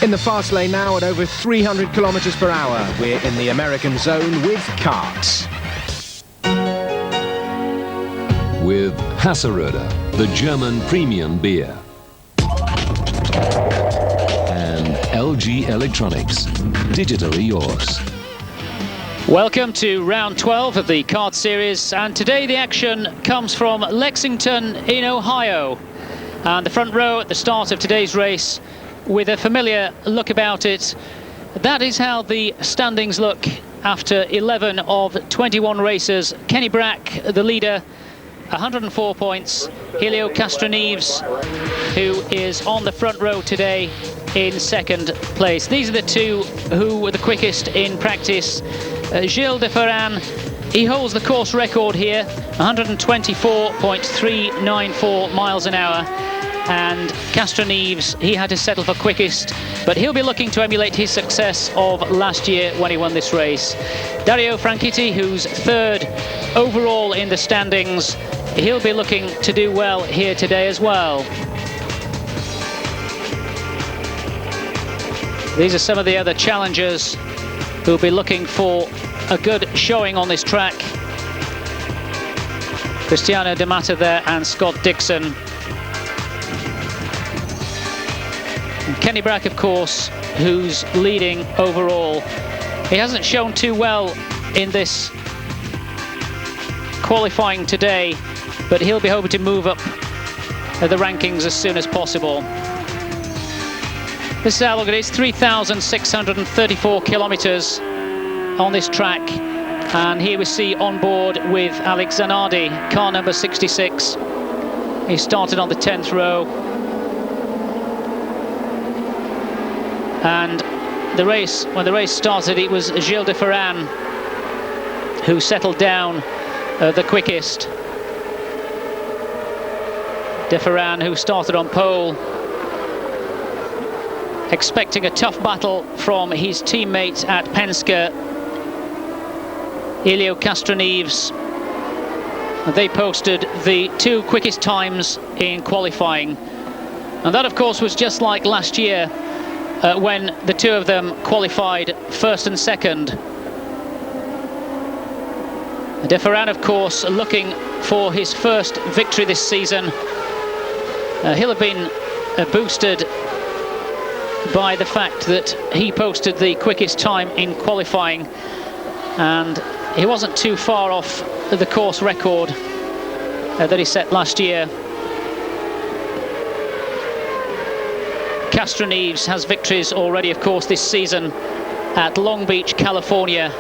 In the fast lane now at over 300 kilometers per hour. We're in the American zone with karts. With Hasseröder, the German premium beer. And LG Electronics, digitally yours. Welcome to round 12 of the kart series, and today the action comes from Lexington in Ohio. And the front row at the start of today's race with a familiar look about it. That is how the standings look after 11 of 21 races. Kenny Brack, the leader, 104 points. Helio Castroneves, who is on the front row today, in second place. These are the two who were the quickest in practice. Gilles de Ferran, he holds the course record here, 124.394 miles an hour. And Castroneves, he had to settle for quickest, but he'll be looking to emulate his success of last year when he won this race. Dario Franchitti, who's third overall in the standings, he'll be looking to do well here today as well. These are some of the other challengers who'll be looking for a good showing on this track. Cristiano De Mata there and Scott Dixon. And Kenny Brack, of course, who's leading overall. He hasn't shown too well in this qualifying today, but he'll be hoping to move up the rankings as soon as possible. This is how long it is, 3,634 kilometers on this track. And here we see on board with Alex Zanardi, car number 66. He started on the 10th row. And the race, when the race started, it was Gilles de Ferran who settled down the quickest. De Ferran, who started on pole, expecting a tough battle from his teammate at Penske, Helio Castroneves. They posted the two quickest times in qualifying. And that, of course, was just like last year, when the two of them qualified first and second. De Ferran, of course, looking for his first victory this season. He'll have been boosted by the fact that he posted the quickest time in qualifying, and he wasn't too far off the course record that he set last year. Castroneves has victories already, of course, this season at Long Beach, California,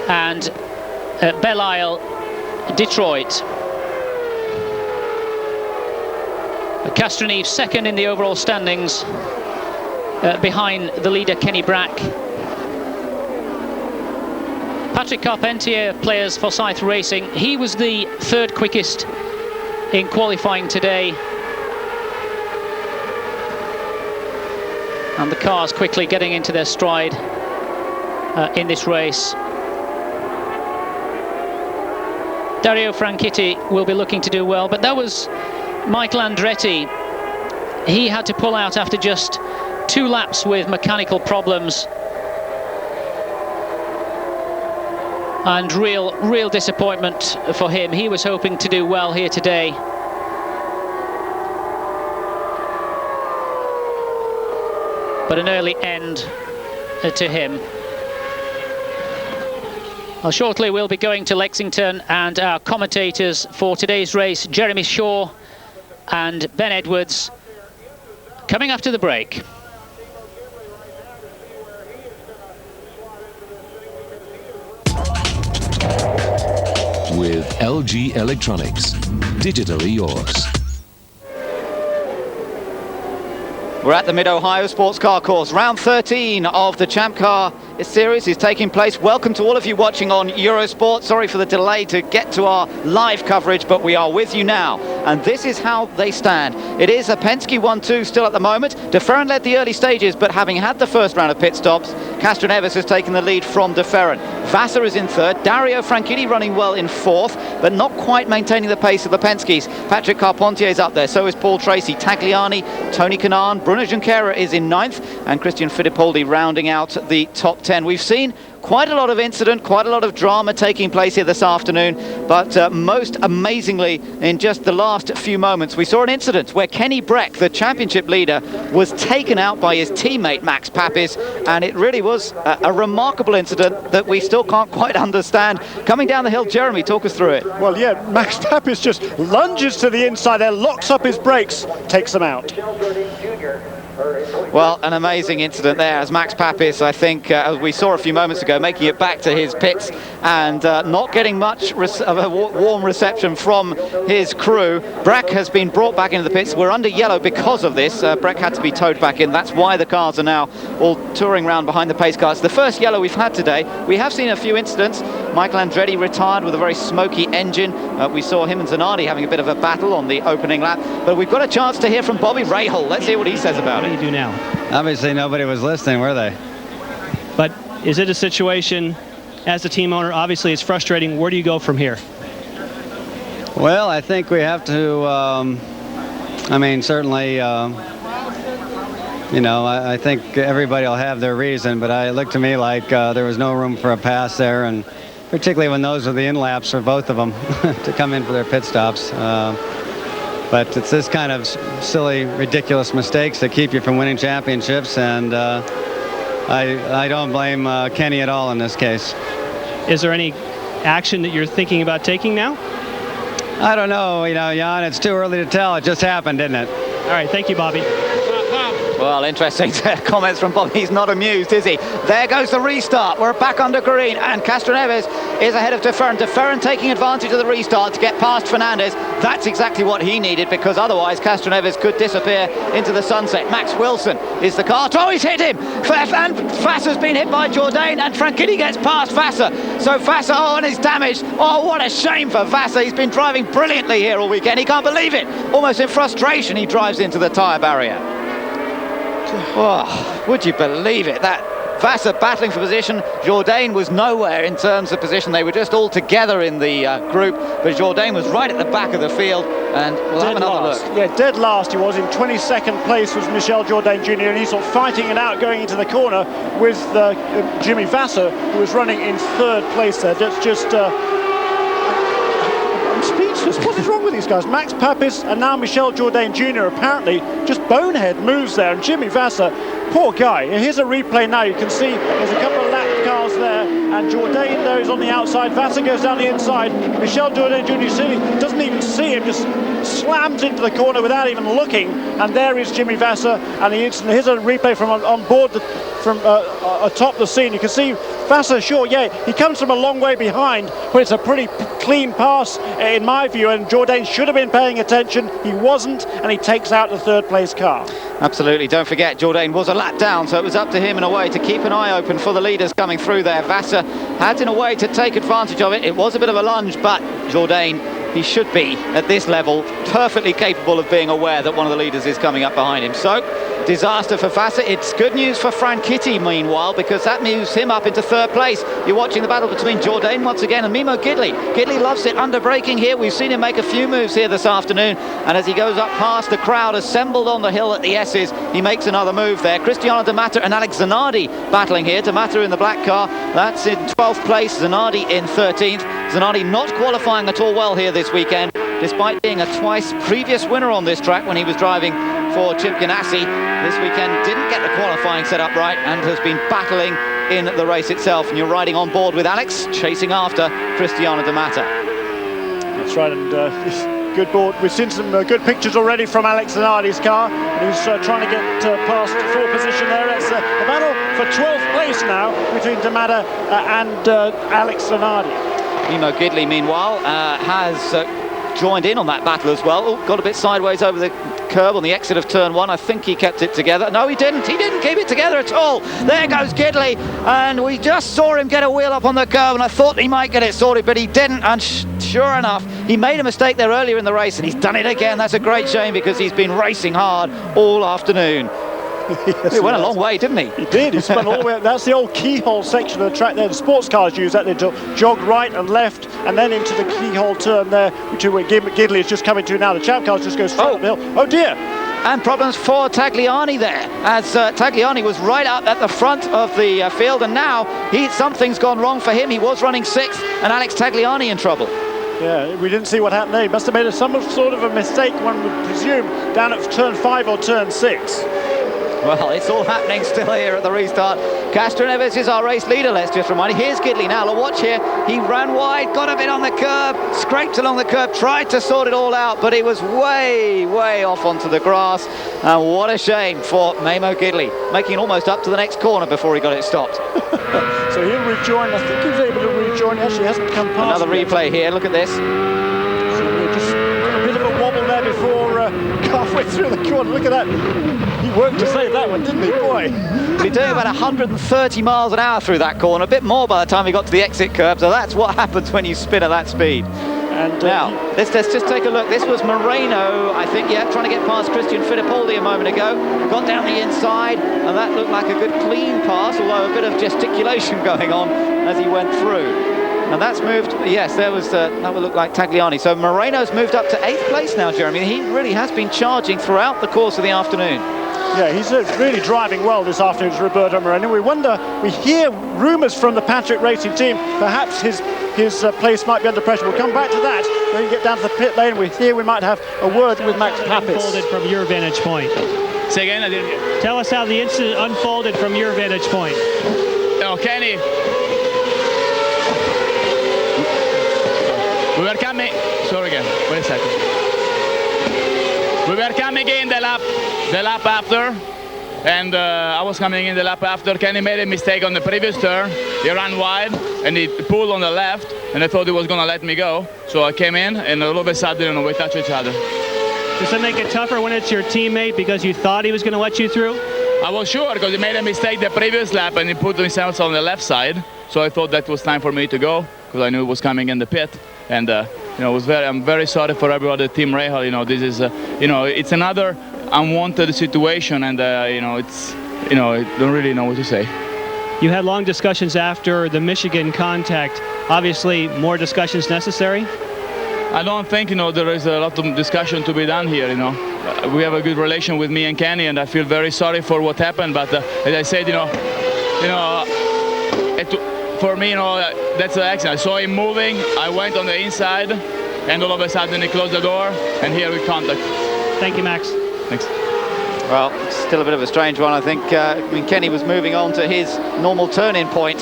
and at Belle Isle, Detroit. Castroneves second in the overall standings, behind the leader Kenny Brack. Patrick Carpentier, players for Forsyth Racing, he was the third quickest in qualifying today. And the cars quickly getting into their stride in this race. Dario Franchitti will be looking to do well, but that was Michael Andretti. He had to pull out after just 2 laps with mechanical problems. And real disappointment for him. He was hoping to do well here today. But an early end to him. Well, shortly we'll be going to Lexington, and our commentators for today's race, Jeremy Shaw and Ben Edwards, coming after the break. With LG Electronics, digitally yours. We're at the Mid-Ohio Sports Car Course, round 13 of the Champ Car series is taking place. Welcome to all of you watching on Eurosport. Sorry for the delay to get to our live coverage, but we are with you now. And this is how they stand. It is a Penske 1-2 still at the moment. De Ferran led the early stages, but having had the first round of pit stops, Castroneves has taken the lead from De Ferran. Vassar is in third. Dario Franchitti running well in fourth, but not quite maintaining the pace of the Penskes. Patrick Carpentier is up there, so is Paul Tracy. Tagliani, Tony Kanaan, Bruno Junqueira is in ninth, and Christian Fittipaldi rounding out the top 10. We've seen quite a lot of incident, quite a lot of drama taking place here this afternoon, but most amazingly, in just the last few moments, we saw an incident where Kenny Breck, the championship leader, was taken out by his teammate Max Papis, and it really was a remarkable incident that we still can't quite understand. Coming down the hill, Jeremy, talk us through it. Well, yeah, Max Papis just lunges to the inside there, locks up his brakes, takes them out. Well, an amazing incident there as Max Papis, I think, as we saw a few moments ago, making it back to his pits and not getting much of a warm reception from his crew. Breck has been brought back into the pits. We're under yellow because of this. Breck had to be towed back in. That's why the cars are now all touring around behind the pace cars. The first yellow we've had today. We have seen a few incidents. Michael Andretti retired with a very smoky engine. We saw him and Zanardi having a bit of a battle on the opening lap. But we've got a chance to hear from Bobby Rahal. Let's hear what he says about it. What do you do now? Obviously nobody was listening, were they? But is it a situation, as a team owner, obviously it's frustrating. Where do you go from here? Well, I think we have to, certainly, I think everybody will have their reason, but it looked to me like there was no room for a pass there, and particularly when those were the in-laps for both of them to come in for their pit stops. But it's this kind of silly, ridiculous mistakes that keep you from winning championships, and I don't blame Kenny at all in this case. Is there any action that you're thinking about taking now? I don't know, Jan, it's too early to tell. It just happened, didn't it? All right, thank you, Bobby. Well, interesting comments from Bobby. He's not amused, is he? There goes the restart. We're back under green, and Castroneves is ahead of De Ferran. De Ferran taking advantage of the restart to get past Fernandez. That's exactly what he needed, because otherwise Castroneves could disappear into the sunset. Max Wilson is the car. Oh, he's hit him! And Vassar's been hit by Jourdain, and Franchitti gets past Vassar. So Vassar, and he's damaged. Oh, what a shame for Vassar. He's been driving brilliantly here all weekend. He can't believe it. Almost in frustration, he drives into the tyre barrier. Oh, would you believe it? That Vassar battling for position. Jourdain was nowhere in terms of position. They were just all together in the group, but Jourdain was right at the back of the field, and we'll have another look. Yeah, dead last he was. In 22nd place was Michel Jourdain Jr., and he's sort of fighting it out going into the corner with Jimmy Vassar, who was running in third place there. That's just... I'm speechless. What is wrong with these guys? Max Papis and now Michel Jourdain Jr. apparently just bonehead moves there, and Jimmy Vassar, poor guy. Here's a replay now. You can see there's a couple of lap cars there, and Jourdain there is on the outside. Vassar goes down the inside. Michel Jourdain Jr. doesn't even see him, just slams into the corner without even looking, and there is Jimmy Vassar. And here's a replay from on board from atop the scene. You can see Vassar, sure, yeah, he comes from a long way behind, but it's a pretty clean pass in my view, and Jourdain should have been paying attention. He wasn't, and he takes out the third place car. Absolutely. Don't forget, Jourdain was a lap down, so it was up to him in a way to keep an eye open for the leaders coming through there. Vassar had in a way to take advantage of it. It was a bit of a lunge, but Jourdain, he should be at this level perfectly capable of being aware that one of the leaders is coming up behind him. So disaster for Vassar. It's good news for Franchitti meanwhile, because that moves him up into third place. You're watching the battle between Jourdain once again and Mimo Gidley. Gidley loves it under braking here. We've seen him make a few moves here this afternoon, and as he goes up past the crowd assembled on the hill at the S's, he makes another move there. Cristiano De Matter and Alex Zanardi battling here. De Matter in the black car, that's in 12th place. Zanardi in 13th. Zanardi not qualifying at all well here this weekend, despite being a twice previous winner on this track when he was driving for Chip Ganassi. This weekend didn't get the qualifying set up right and has been battling in the race itself. And you're riding on board with Alex, chasing after Cristiano De Matter. That's right, and good board. We've seen some good pictures already from Alex Zanardi's car, and he's trying to get past full position there. It's the battle for 12th place now between De Matter and Alex Zanardi. Mimo Gidley, meanwhile, has joined in on that battle as well. Oh, got a bit sideways over the curb on the exit of turn 1. I think he kept it together. No, he didn't keep it together at all. There goes Gidley, and we just saw him get a wheel up on the curb, and I thought he might get it sorted, but he didn't, and sure enough, he made a mistake there earlier in the race, and he's done it again. That's a great shame, because he's been racing hard all afternoon. Yes, he went a long way, didn't he? He did. He spun all the way up. That's the old keyhole section of the track there. The sports cars use that. They jog right and left and then into the keyhole turn there, which is where Gidley is just coming to now. The champ cars just go straight up the hill. Oh dear. And problems for Tagliani there, as Tagliani was right up at the front of the field, and now something's gone wrong for him. He was running 6th, and Alex Tagliani in trouble. Yeah, we didn't see what happened there. He must have made some sort of a mistake, one would presume, down at turn 5 or turn 6. Well, it's all happening still here at the restart. Castroneves is our race leader, let's just remind you. Here's Gidley now. Watch here. He ran wide, got a bit on the curb, scraped along the curb, tried to sort it all out, but he was way, way off onto the grass. And what a shame for Memo Gidley, making it almost up to the next corner before he got it stopped. So he'll rejoin. I think he was able to rejoin. Actually, hasn't come past. Another replay here. Look at this. So we're just a bit of a wobble there before halfway through the corner. Look at that. He worked to save that one, didn't he, boy? He's doing about 130 miles an hour through that corner, a bit more by the time he got to the exit curb, so that's what happens when you spin at that speed. And now, let's just take a look. This was Moreno, I think, trying to get past Christian Fittipaldi a moment ago. Got down the inside, and that looked like a good clean pass, although a bit of gesticulation going on as he went through. And that's moved, yes, that would look like Tagliani. So Moreno's moved up to 8th place now, Jeremy. He really has been charging throughout the course of the afternoon. Yeah, he's really driving well this afternoon, Roberto Moreno. We hear rumours from the Patrick Racing team, perhaps his place might be under pressure. We'll come back to that when we get down to the pit lane. We might have a word with Max Papis. Unfolded from your vantage point. Say again, I didn't hear. Tell us how the incident unfolded from your vantage point. Oh, Kenny. We were coming. Sorry again. Wait a second. We were coming in the lap after, and I was coming in the lap after. Kenny made a mistake on the previous turn. He ran wide and he pulled on the left, and I thought he was going to let me go. So I came in, and all of a sudden, we touched each other. Does that make it tougher when it's your teammate because you thought he was going to let you through? I was sure, because he made a mistake the previous lap and he put himself on the left side. So I thought that was time for me to go, because I knew he was coming in the pit. And I'm very sorry for everybody, Team Rahal. This is, it's another unwanted situation, and I don't really know what to say. You had long discussions after the Michigan contact. Obviously, more discussions necessary? I don't think, there is a lot of discussion to be done here, We have a good relation with me and Kenny, and I feel very sorry for what happened. But as I said, for me, that's an accident. I saw him moving, I went on the inside, and all of a sudden he closed the door, and here we contact. Thank you, Max. Thanks. Well, it's still a bit of a strange one, I think. Kenny was moving on to his normal turn-in point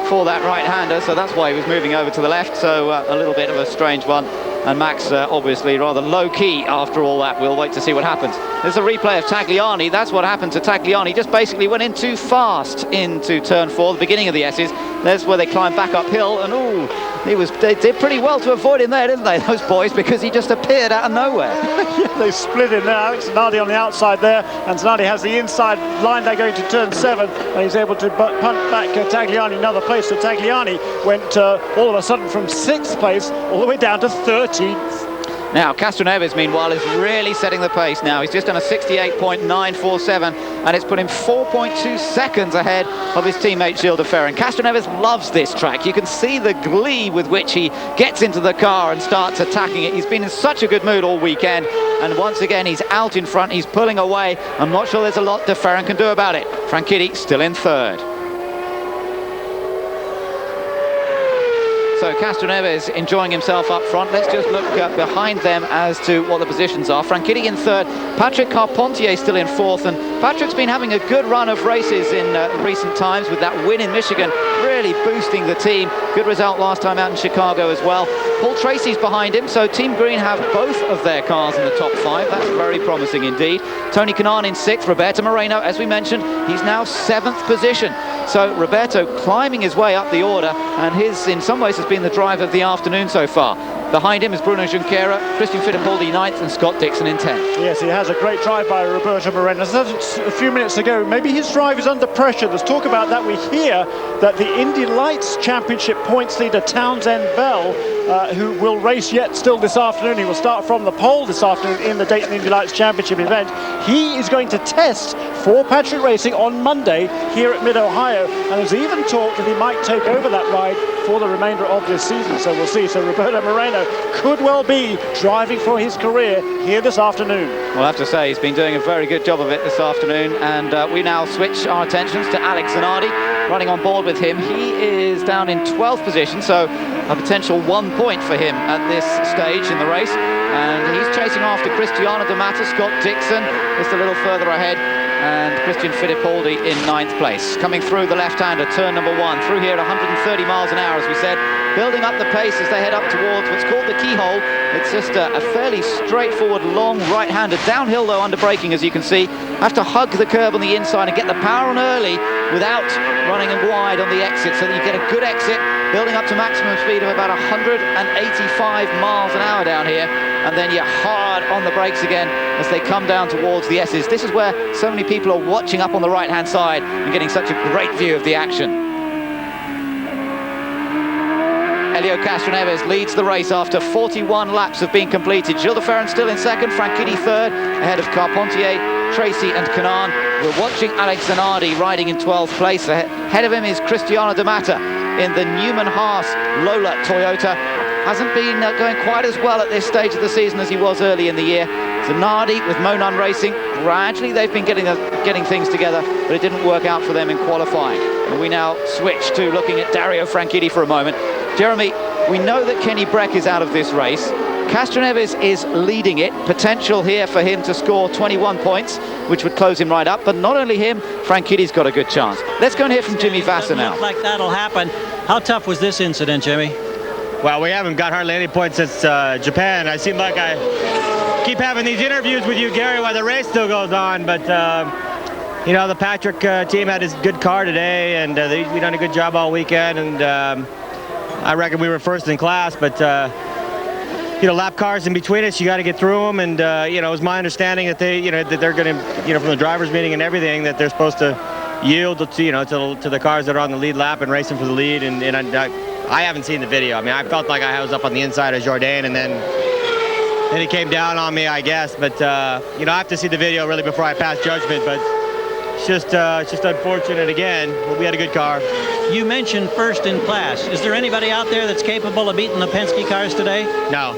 for that right-hander, so that's why he was moving over to the left, so a little bit of a strange one. And Max obviously rather low-key after all that. We'll wait to see what happens. There's a replay of Tagliani. That's what happened to Tagliani. Just basically went in too fast into turn 4, the beginning of the S's. There's where they climbed back uphill, and they did pretty well to avoid him there, didn't they, those boys, because he just appeared out of nowhere. Yeah, they split in there. Alex Zanardi on the outside there, and Zanardi has the inside line there going to turn 7, and he's able to punt back Tagliani another place. So Tagliani went all of a sudden from 6th place all the way down to 13th. Now, Castroneves, meanwhile, is really setting the pace now. He's just done a 68.947, and it's put him 4.2 seconds ahead of his teammate Gilles de Ferran. Castroneves loves this track. You can see the glee with which he gets into the car and starts attacking it. He's been in such a good mood all weekend, and once again, he's out in front. He's pulling away. I'm not sure there's a lot de Ferran can do about it. Franchitti still in 3rd. So Castroneves enjoying himself up front. Let's just look behind them as to what the positions are. Franchitti in 3rd, Patrick Carpentier still in 4th, and Patrick's been having a good run of races in recent times with that win in Michigan, really boosting the team. Good result last time out in Chicago as well. Paul Tracy's behind him, so Team Green have both of their cars in the top 5. That's very promising indeed. Tony Kanaan in 6th, Roberto Moreno, as we mentioned, he's now 7th position. So Roberto climbing his way up the order, and his, in some ways, has been the drive of the afternoon so far. Behind him is Bruno Junqueira, Christian Fittipaldi 9th, and Scott Dixon in 10th. Yes, he has a great drive by Roberto Moreno. A few minutes ago, maybe his drive is under pressure. There's talk about that. We hear that the Indy Lights Championship points leader Townsend Bell, who will race yet still this afternoon, he will start from the pole this afternoon in the Dayton Indy Lights Championship event. He is going to test for Patrick Racing on Monday here at Mid-Ohio, and there's even talk that he might take over that ride for the remainder of this season, so we'll see. So Roberto Moreno could well be driving for his career here this afternoon. Well, I have to say, he's been doing a very good job of it this afternoon, and we now switch our attentions to Alex Zanardi, running on board with him. He is down in 12th position, so a potential 1 point for him at this stage in the race, and he's chasing after Cristiano D'Amata, Scott Dixon just a little further ahead, and Christian Fittipaldi in 9th place. Coming through the left-hander, turn number 1, through here at 130 miles an hour, as we said, building up the pace as they head up towards what's called the keyhole. It's just a fairly straightforward, long right-hander. Downhill, though, under braking, as you can see. Have to hug the curb on the inside and get the power on early without running wide on the exit, so that you get a good exit, building up to maximum speed of about 185 miles an hour down here, and then you're hard on the brakes again as they come down towards the S's. This is where so many people are watching up on the right-hand side and getting such a great view of the action. Helio Castroneves leads the race after 41 laps have been completed. Gilles de Ferran still in second, Franchitti third, ahead of Carpentier, Tracy and Canaan. We're watching Alex Zanardi riding in 12th place. Ahead of him is Cristiano D'Amata in the Newman Haas Lola Toyota. Hasn't been going quite as well at this stage of the season as he was early in the year. Zanardi with Monon Racing, gradually they've been getting things together, but it didn't work out for them in qualifying. And we now switch to looking at Dario Franchitti for a moment. Jeremy, we know that Kenny Breck is out of this race. Castroneves is leading it. Potential here for him to score 21 points, which would close him right up. But not only him, Franchitti's got a good chance. Let's go and hear from Jimmy Vasser now. Look like that'll happen. How tough was this incident, Jimmy? Well, we haven't got hardly any points since Japan. I seem like I keep having these interviews with you, Gary, while the race still goes on. But, you know, the Patrick team had his good car today, and we done a good job all weekend. And I reckon we were first in class, but you know, lap cars in between us, you got to get through them. And you know, it was my understanding that that they're going to, you know, from the drivers' meeting and everything, that they're supposed to yield to, you know, to the cars that are on the lead lap and racing for the lead. And I haven't seen the video. I mean, I felt like I was up on the inside of Jourdain, and then he came down on me, I guess. But you know, I have to see the video really before I pass judgment. But it's just unfortunate again. But we had a good car. You mentioned first in class. Is there anybody out there that's capable of beating the Penske cars today? No.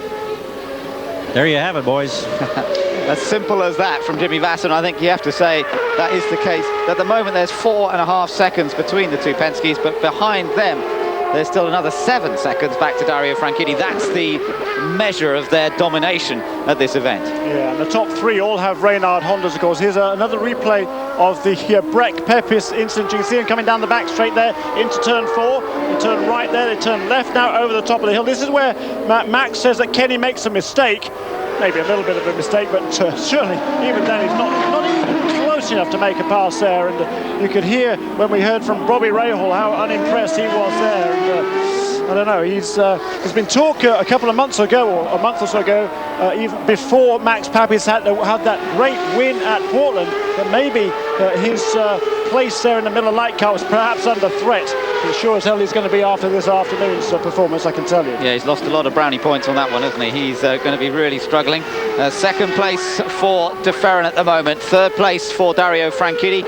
There you have it, boys. As simple as that from Jimmy Vasser, and I think you have to say that is the case. At the moment, there's 4.5 seconds between the two Penskes, but behind them, there's still another 7 seconds back to Dario Franchitti. That's the measure of their domination at this event. Yeah, and the top 3 all have Reynard Hondas, of course. Here's another replay of the Breck Pepis incident. You can see him coming down the back straight there into turn 4. They turn right there, they turn left now over the top of the hill. This is where Max says that Kenny makes a mistake. Maybe a little bit of a mistake, but surely even then he's not even close enough to make a pass there. And you could hear when we heard from Bobby Rahal how unimpressed he was there. And, I don't know, there's been talk a couple of months ago, or a month or so ago, even before Max Papis had that great win at Portland, that maybe his place there in the Miller Lite car was perhaps under threat. It sure as hell he's going to be after this afternoon's performance, I can tell you. Yeah, he's lost a lot of brownie points on that one, hasn't he? He's going to be really struggling. Second place for De Ferran at the moment. Third place for Dario Franchitti.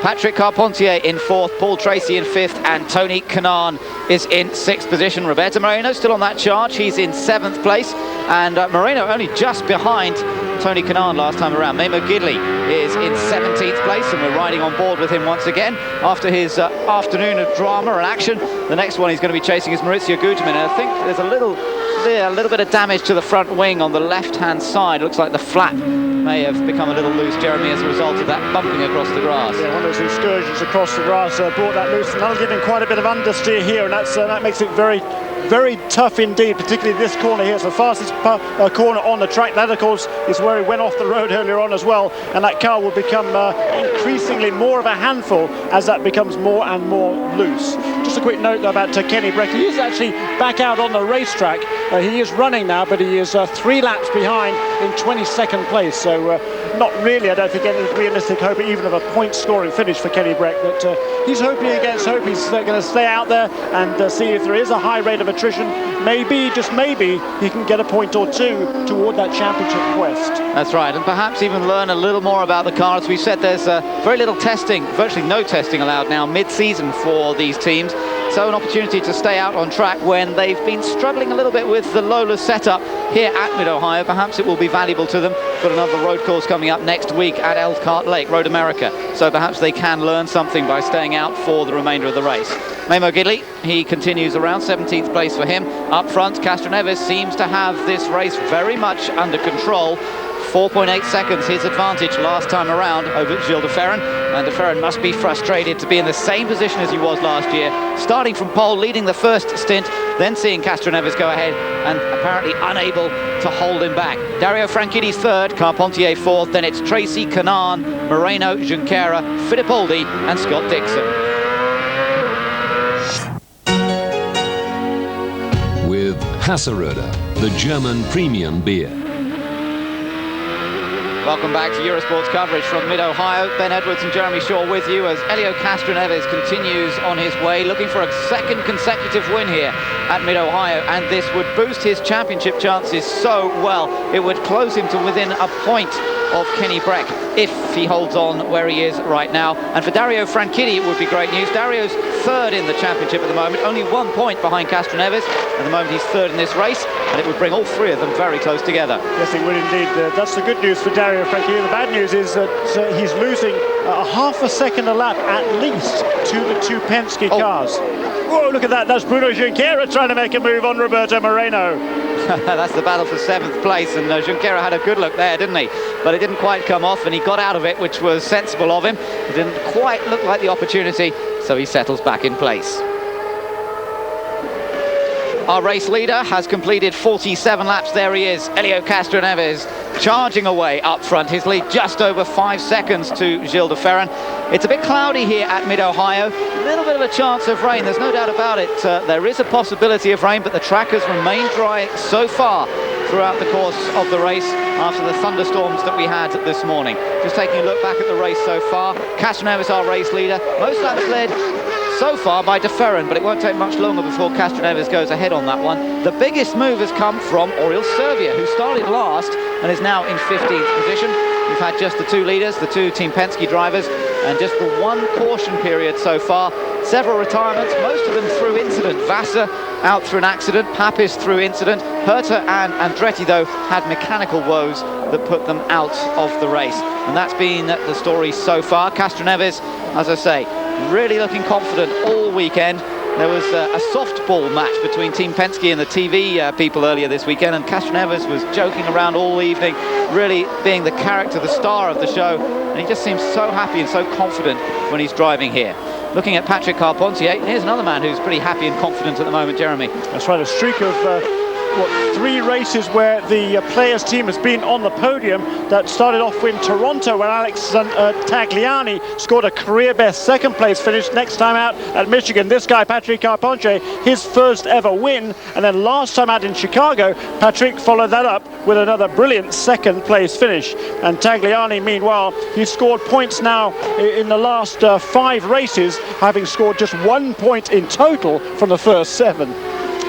Patrick Carpentier in 4th, Paul Tracy in 5th, and Tony Kanaan is in 6th position. Roberto Moreno still on that charge. He's in 7th place, and Moreno only just behind Tony Kanaan last time around. Memo Gidley is in 17th place, and we're riding on board with him once again after his afternoon of drama and action. The next one he's going to be chasing is Maurizio Guterman, and I think there's a little bit of damage to the front wing on the left-hand side. Looks like the flap may have become a little loose, Jeremy, as a result of that bumping across the grass. Yeah, one of those excursions across the grass brought that loose, and that'll give him quite a bit of understeer here, and that makes it very, very tough indeed, particularly this corner here. It's the fastest corner on the track. That, of course, is where he went off the road earlier on as well, and that car will become increasingly more of a handful as that becomes more and more loose. Just a quick note though about Kenny Breck. He is actually back out on the racetrack. He is running now, but he is 3 laps behind in 22nd place. So not really, I don't think, any realistic hope even of a point-scoring finish for Kenny Breck. But he's hoping against hope. He's going to stay out there and see if there is a high rate of attrition. Maybe, just maybe, he can get a point or two toward that championship quest. That's right, and perhaps even learn a little more about the car. As we said, there's very little testing, virtually no testing allowed now mid-season for these teams. So an opportunity to stay out on track when they've been struggling a little bit with the Lola setup here at Mid-Ohio. Perhaps it will be valuable to them. Got another road course coming up next week at Elkhart Lake, Road America. So perhaps they can learn something by staying out for the remainder of the race. Memo Gidley, he continues around, 17th place for him. Up front, Castroneves seems to have this race very much under control. 4.8 seconds his advantage last time around over Gilles de Ferran, and de Ferran must be frustrated to be in the same position as he was last year, starting from pole, leading the first stint, then seeing Castroneves go ahead and apparently unable to hold him back. Dario Franchitti's third, Carpentier fourth, then it's Tracy, Canaan, Moreno, Junqueira, Fittipaldi and Scott Dixon. With Hasseröder, the German premium beer. Welcome back to Eurosport's coverage from Mid-Ohio. Ben Edwards and Jeremy Shaw with you as Helio Castroneves continues on his way, looking for a second consecutive win here at Mid-Ohio, and this would boost his championship chances so well. It would close him to within a point of Kenny Breck if he holds on where he is right now. And for Dario Franchitti, it would be great news. Dario's third in the championship at the moment, only 1 point behind Castroneves. At the moment, he's third in this race, and it would bring all three of them very close together. Yes, it would indeed. That's the good news for Dario Franchitti. The bad news is that he's losing a half a second a lap at least to the two Penske cars. Whoa, look at that. That's Bruno Junqueira trying to make a move on Roberto Moreno. That's the battle for 7th place, and Junqueira had a good look there, didn't he? But it didn't quite come off, and he got out of it, which was sensible of him. It didn't quite look like the opportunity, so he settles back in place. Our race leader has completed 47 laps. There he is, Helio Castroneves, charging away up front. His lead just over 5 seconds to Gilles de Ferran. It's a bit cloudy here at Mid-Ohio. A little bit of a chance of rain, there's no doubt about it. There is a possibility of rain, but the track has remained dry so far throughout the course of the race after the thunderstorms that we had this morning. Just taking a look back at the race so far. Castroneves, our race leader. Most laps led so far by de Ferran, but it won't take much longer before Castroneves goes ahead on that one. The biggest move has come from Oriol Servia, who started last and is now in 15th position. We've had just the two leaders, the two Team Penske drivers, and just the one caution period so far. Several retirements, most of them through incident. Vassar out through an accident, Papis through incident. Herta and Andretti, though, had mechanical woes that put them out of the race. And that's been the story so far. Castroneves, as I say, really looking confident all weekend. There was a softball match between Team Penske and the TV people earlier this weekend, and Castroneves was joking around all evening, really being the character, the star of the show, and he just seems so happy and so confident when he's driving here. Looking at Patrick Carpentier, here's another man who's pretty happy and confident at the moment, Jeremy. That's right, a streak of 3 races where the players' team has been on the podium. That started off in Toronto when Alex Tagliani scored a career-best second-place finish. Next time out at Michigan, this guy, Patrick Carpentier, his first ever win. And then last time out in Chicago, Patrick followed that up with another brilliant second-place finish. And Tagliani, meanwhile, he's scored points now in the last 5 races, having scored just 1 point in total from the first 7.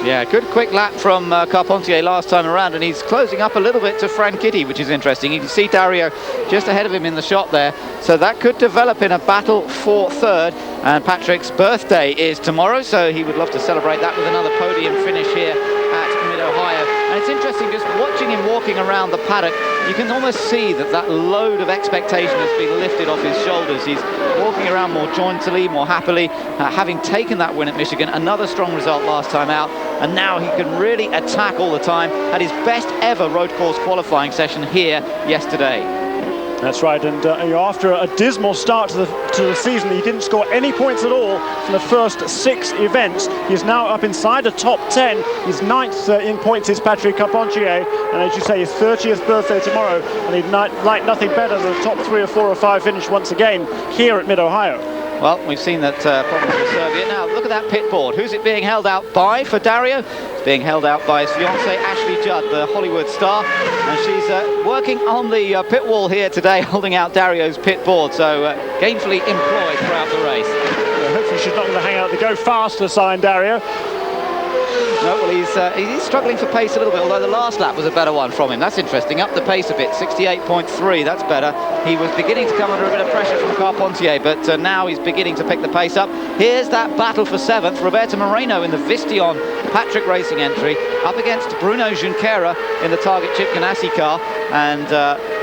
Yeah, good quick lap from Carpentier last time around, and he's closing up a little bit to Franchitti, which is interesting. You can see Dario just ahead of him in the shot there, so that could develop in a battle for third. And Patrick's birthday is tomorrow, so he would love to celebrate that with another podium finish here at Mid-Ohio. And it's interesting just watching him walking around the paddock. You can almost see that load of expectation has been lifted off his shoulders. He's walking around more jauntily, more happily, having taken that win at Michigan, another strong result last time out, and now he can really attack all the time. Had his best ever road course qualifying session here yesterday. That's right, and after a dismal start to the season, he didn't score any points at all from the first 6 events. He's now up inside the top 10. He's 9th in points is Patrick Carpentier, and as you say, his 30th birthday tomorrow, and he'd like nothing better than a top 3 or 4 or 5 finish once again here at Mid-Ohio. Well, we've seen that problem with Serbia. Now, look at that pit board. Who's it being held out by for Dario? It's being held out by his fiancée, Ashley Judd, the Hollywood star. And she's working on the pit wall here today, holding out Dario's pit board. So, gainfully employed throughout the race. Yeah, hopefully she's not going to hang out the go faster sign, Dario. No, well, he's struggling for pace a little bit, although the last lap was a better one from him. That's interesting. Up the pace a bit, 68.3, that's better. He was beginning to come under a bit of pressure from Carpentier, but now he's beginning to pick the pace up. Here's that battle for 7th. Roberto Moreno in the Vistion Patrick Racing entry, up against Bruno Junqueira in the Target Chip Ganassi car. And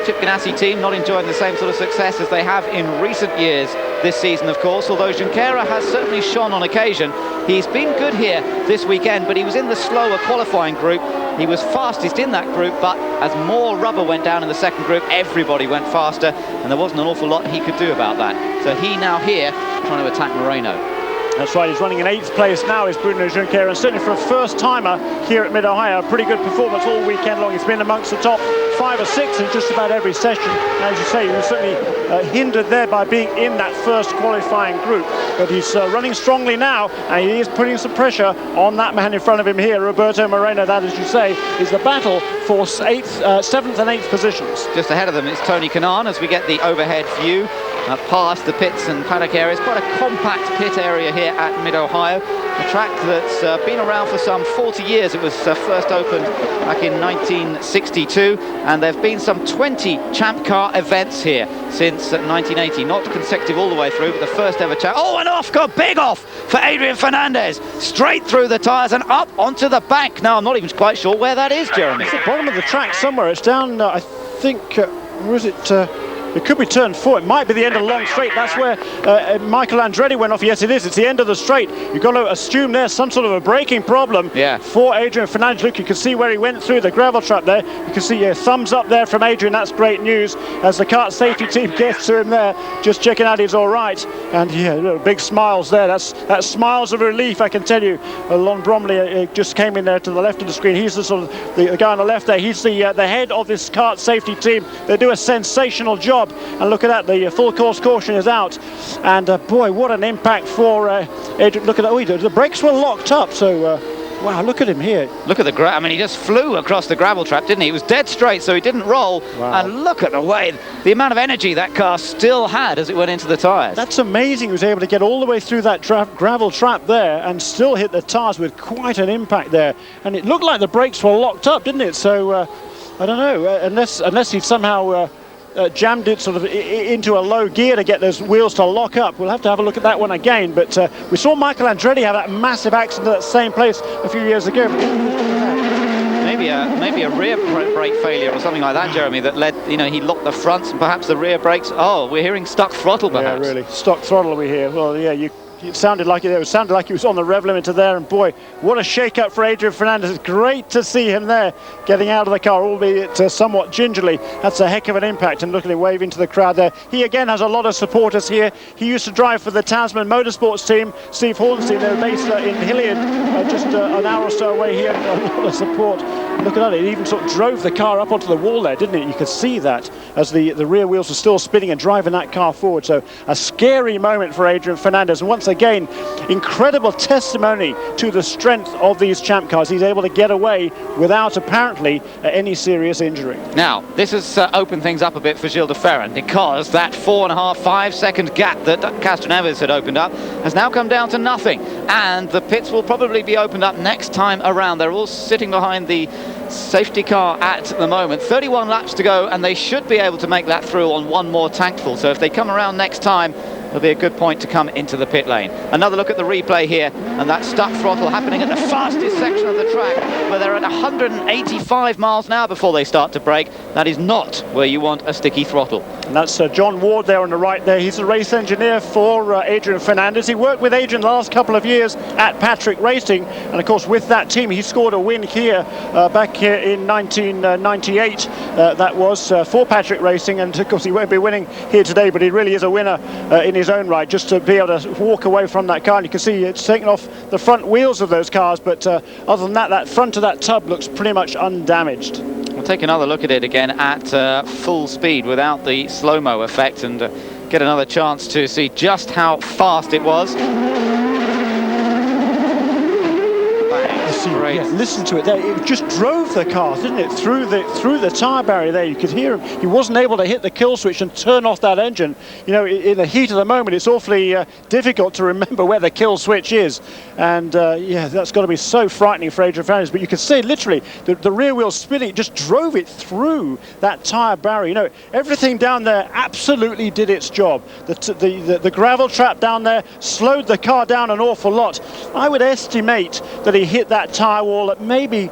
Chip Ganassi team not enjoying the same sort of success as they have in recent years this season, of course, although Junqueira has certainly shone on occasion. He's been good here this weekend, but he was in the slower qualifying group. He was fastest in that group, but as more rubber went down in the second group, everybody went faster, and there wasn't an awful lot he could do about that. So he now here trying to attack Moreno. That's right, he's running in 8th place now, is Bruno Junqueira, and certainly for a first-timer here at Mid-Ohio, a pretty good performance all weekend long. He's been amongst the top 5 or 6 in just about every session. As you say, he was certainly hindered there by being in that first qualifying group, but he's running strongly now, and he is putting some pressure on that man in front of him here, Roberto Moreno. That, as you say, is the battle for 7th and 8th positions. Just ahead of them is Tony Kanaan as we get the overhead view past the pits and paddock areas. Quite a compact pit area here at Mid-Ohio, a track that's been around for some 40 years. It was first opened back in 1962, and there have been some 20 Champ Car events here since 1980, not consecutive all the way through, but the first ever Champ. Oh, and off, got big off for Adrian Fernandez, straight through the tyres and up onto the bank. Now, I'm not even quite sure where that is, Jeremy. It's at the bottom of the track somewhere. It's down, I think, where is it? It could be turn 4. It might be the end of the long straight. That's where Michael Andretti went off. Yes, it is. It's the end of the straight. You've got to assume there's some sort of a braking problem for Adrian Fernandez. Look, you can see where he went through the gravel trap there. You can see a thumbs up there from Adrian. That's great news as the kart safety team gets to him there, just checking out he's all right. And yeah, little big smiles there. That's smiles of relief, I can tell you. Lon Bromley just came in there to the left of the screen. He's the sort of the guy on the left there. He's the head of this kart safety team. They do a sensational job. And look at that, the full course caution is out, and boy, what an impact for Adrian. Look at that, the brakes were locked up, so wow, look at him here. Look at the I mean, he just flew across the gravel trap, didn't he? He was dead straight, so he didn't roll. Wow. And look at the way, the amount of energy that car still had as it went into the tyres. That's amazing. He was able to get all the way through that gravel trap there and still hit the tyres with quite an impact there. And it looked like the brakes were locked up, didn't it? So I don't know, unless he somehow jammed it sort of into a low gear to get those wheels to lock up. We'll have to have a look at that one again, but we saw Michael Andretti have that massive accident at that same place a few years ago. Maybe a rear brake failure or something like that, Jeremy, that led, he locked the fronts and perhaps the rear brakes. Oh, we're hearing stuck throttle perhaps. Yeah, really, stuck throttle we hear. Well, yeah, it sounded like he was on the rev limiter there, and boy, what a shake-up for Adrian Fernandez. It's great to see him there, getting out of the car, albeit somewhat gingerly. That's a heck of an impact, and look at him waving to the crowd there. He again has a lot of supporters here. He used to drive for the Tasman Motorsports team, Steve Hornstein. They were based in Hilliard, just an hour or so away here. A lot of support. Look at that, it even sort of drove the car up onto the wall there, didn't it? You could see that as the rear wheels were still spinning and driving that car forward. So a scary moment for Adrian Fernandez. And once again, incredible testimony to the strength of these Champ cars. He's able to get away without apparently any serious injury. Now, this has opened things up a bit for Gilles de Ferran, because that 4.5-5 second gap that Castroneves had opened up has now come down to nothing. And the pits will probably be opened up next time around. They're all sitting behind the safety car at the moment. 31 laps to go, and they should be able to make that through on one more tankful. So if they come around next time, it'll be a good point to come into the pit lane. Another look at the replay here, and that stuck throttle happening at the fastest section of the track, where they're at 185 miles an hour before they start to brake. That is not where you want a sticky throttle. And that's John Ward there on the right there. He's a race engineer for Adrian Fernandez. He worked with Adrian the last couple of years at Patrick Racing, and of course with that team he scored a win here back here in 1998. That was for Patrick Racing, and of course he won't be winning here today, but he really is a winner in his own right, just to be able to walk away from that car. And you can see it's taken off the front wheels of those cars, but other than that, that front of that tub looks pretty much undamaged. We'll take another look at it again at full speed without the slow-mo effect, and get another chance to see just how fast it was. Great. Yeah, listen to it there. It just drove the cars, didn't it? Through the tyre barrier there. You could hear him. He wasn't able to hit the kill switch and turn off that engine. You know, in the heat of the moment, it's awfully difficult to remember where the kill switch is. And yeah, that's got to be so frightening for Adrian Fernandez. But you could see literally the rear wheel spinning, just drove it through that tyre barrier. You know, everything down there absolutely did its job. The gravel trap down there slowed the car down an awful lot. I would estimate that he hit that tyre wall at maybe,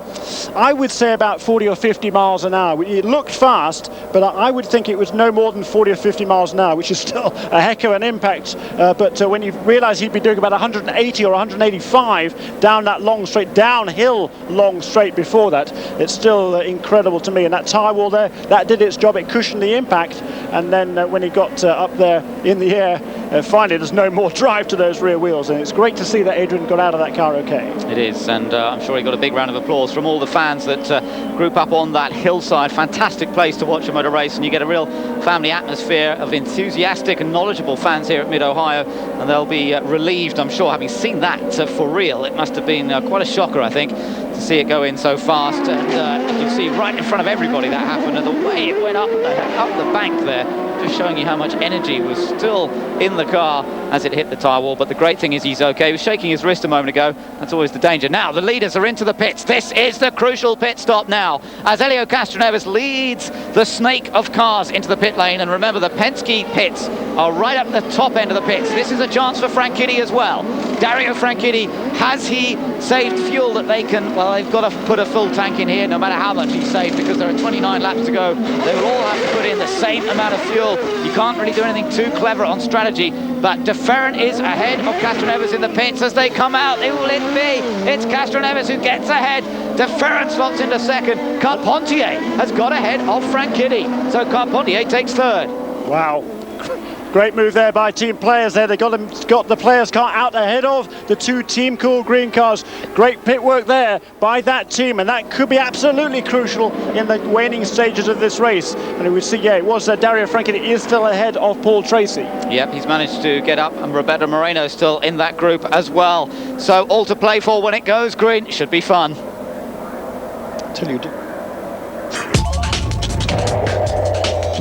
I would say about 40 or 50 miles an hour. It looked fast, but I would think it was no more than 40 or 50 miles an hour, which is still a heck of an impact. But when you realise he'd be doing about 180 or 185 down that long straight, downhill long straight before that, it's still incredible to me. And that tyre wall there, that did its job. It cushioned the impact. And then when he got up there in the air, finally there's no more drive to those rear wheels. And it's great to see that Adrian got out of that car okay. It is, and I'm sure he got a big round of applause from all the fans that group up on that hillside. Fantastic place to watch a motor race, and you get a real family atmosphere of enthusiastic and knowledgeable fans here at Mid-Ohio, and they'll be relieved, I'm sure, having seen that for real. It must have been quite a shocker, I think, to see it go in so fast. And you can see right in front of everybody that happened, and the way it went up the bank there, just showing you how much energy was still in the car as it hit the tyre wall. But the great thing is he's okay. He was shaking his wrist a moment ago. That's always the danger. Now the leaders are into the pits. This is the crucial pit stop now, as Helio Castroneves leads the snake of cars into the pit lane. And remember, the Penske pits are right up the top end of the pits. This is a chance for Franchitti as well. Dario Franchitti, has he saved fuel that they can, well, they've got to put a full tank in here no matter how much he's saved, because there are 29 laps to go. They will all have to put in the same amount of fuel. You can't really do anything too clever on strategy, but De Ferran is ahead of Castroneves in the pits as they come out. Who will it be? It's Castroneves who gets ahead. De Ferran slots into second. Carpentier has got ahead of Franchitti, so Carpentier takes third. Wow. Great move there by team players there. They got the players' car out ahead of the two Team Cool green cars. Great pit work there by that team, and that could be absolutely crucial in the waning stages of this race. And we see, yeah, it was Dario Franchitti is still ahead of Paul Tracy. Yep, he's managed to get up, and Roberto Moreno still in that group as well. So all to play for when it goes green. Should be fun. Till you do.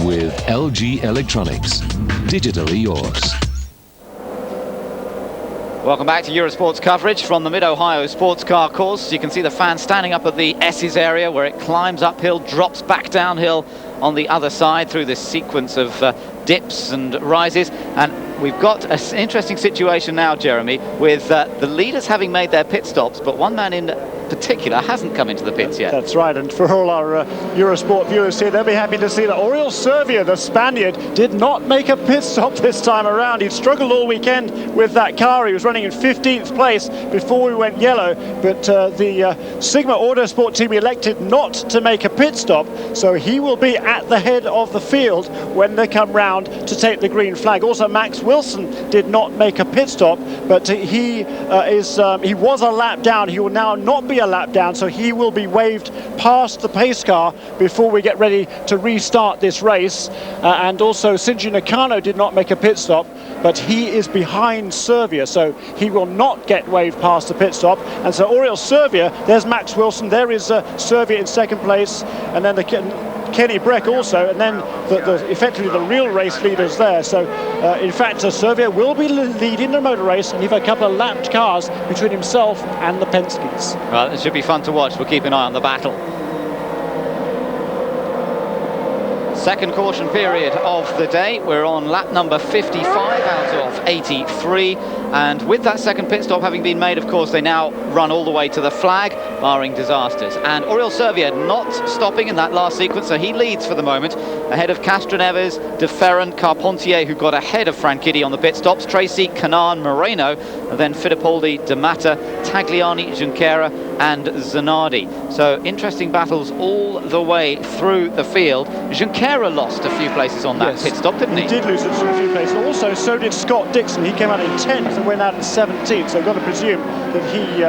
With LG Electronics, digitally yours. Welcome back to Eurosport's coverage from the Mid-Ohio Sports Car Course. You can see the fans standing up at the S's area where it climbs uphill, drops back downhill on the other side through this sequence of dips and rises. And we've got an interesting situation now, Jeremy, with the leaders having made their pit stops, but one man in particular hasn't come into the pits yet. That's right, and for all our Eurosport viewers here, they'll be happy to see that Oriol Servia, the Spaniard, did not make a pit stop this time around. He'd struggled all weekend with that car. He was running in 15th place before we went yellow, but the Sigma Autosport team elected not to make a pit stop, so he will be at the head of the field when they come round to take the green flag. Also, Max Wilson did not make a pit stop, but he was a lap down. He will now not be a lap down, so he will be waved past the pace car before we get ready to restart this race. And also Shinji Nakano did not make a pit stop, but he is behind Servia, so he will not get waved past the pit stop. And so Oriol Servia, there's Max Wilson, there is Servia in second place, and then Kenny Breck also, and then effectively the real race leaders there. So in fact Servia will be leading the motor race, and he'll have a couple of lapped cars between himself and the Penskes. Well, it should be fun to watch. We'll keep an eye on the battle. Second caution period of the day. We're on lap number 55 out of 83, and with that second pit stop having been made, of course, they now run all the way to the flag, barring disasters. And Oriol Servia not stopping in that last sequence, so he leads for the moment, ahead of Castroneves, De Ferran, Carpentier, who got ahead of Franchitti on the pit stops, Tracy, Canaan, Moreno, and then Fittipaldi, D'Amata, Tagliani, Junqueira, and Zanardi. So interesting battles all the way through the field. Junqueira lost a few places on that pit stop, didn't he? He did lose a few places. Also, so did Scott Dixon. He came out in 10th and went out in 17th, so I've got to presume that he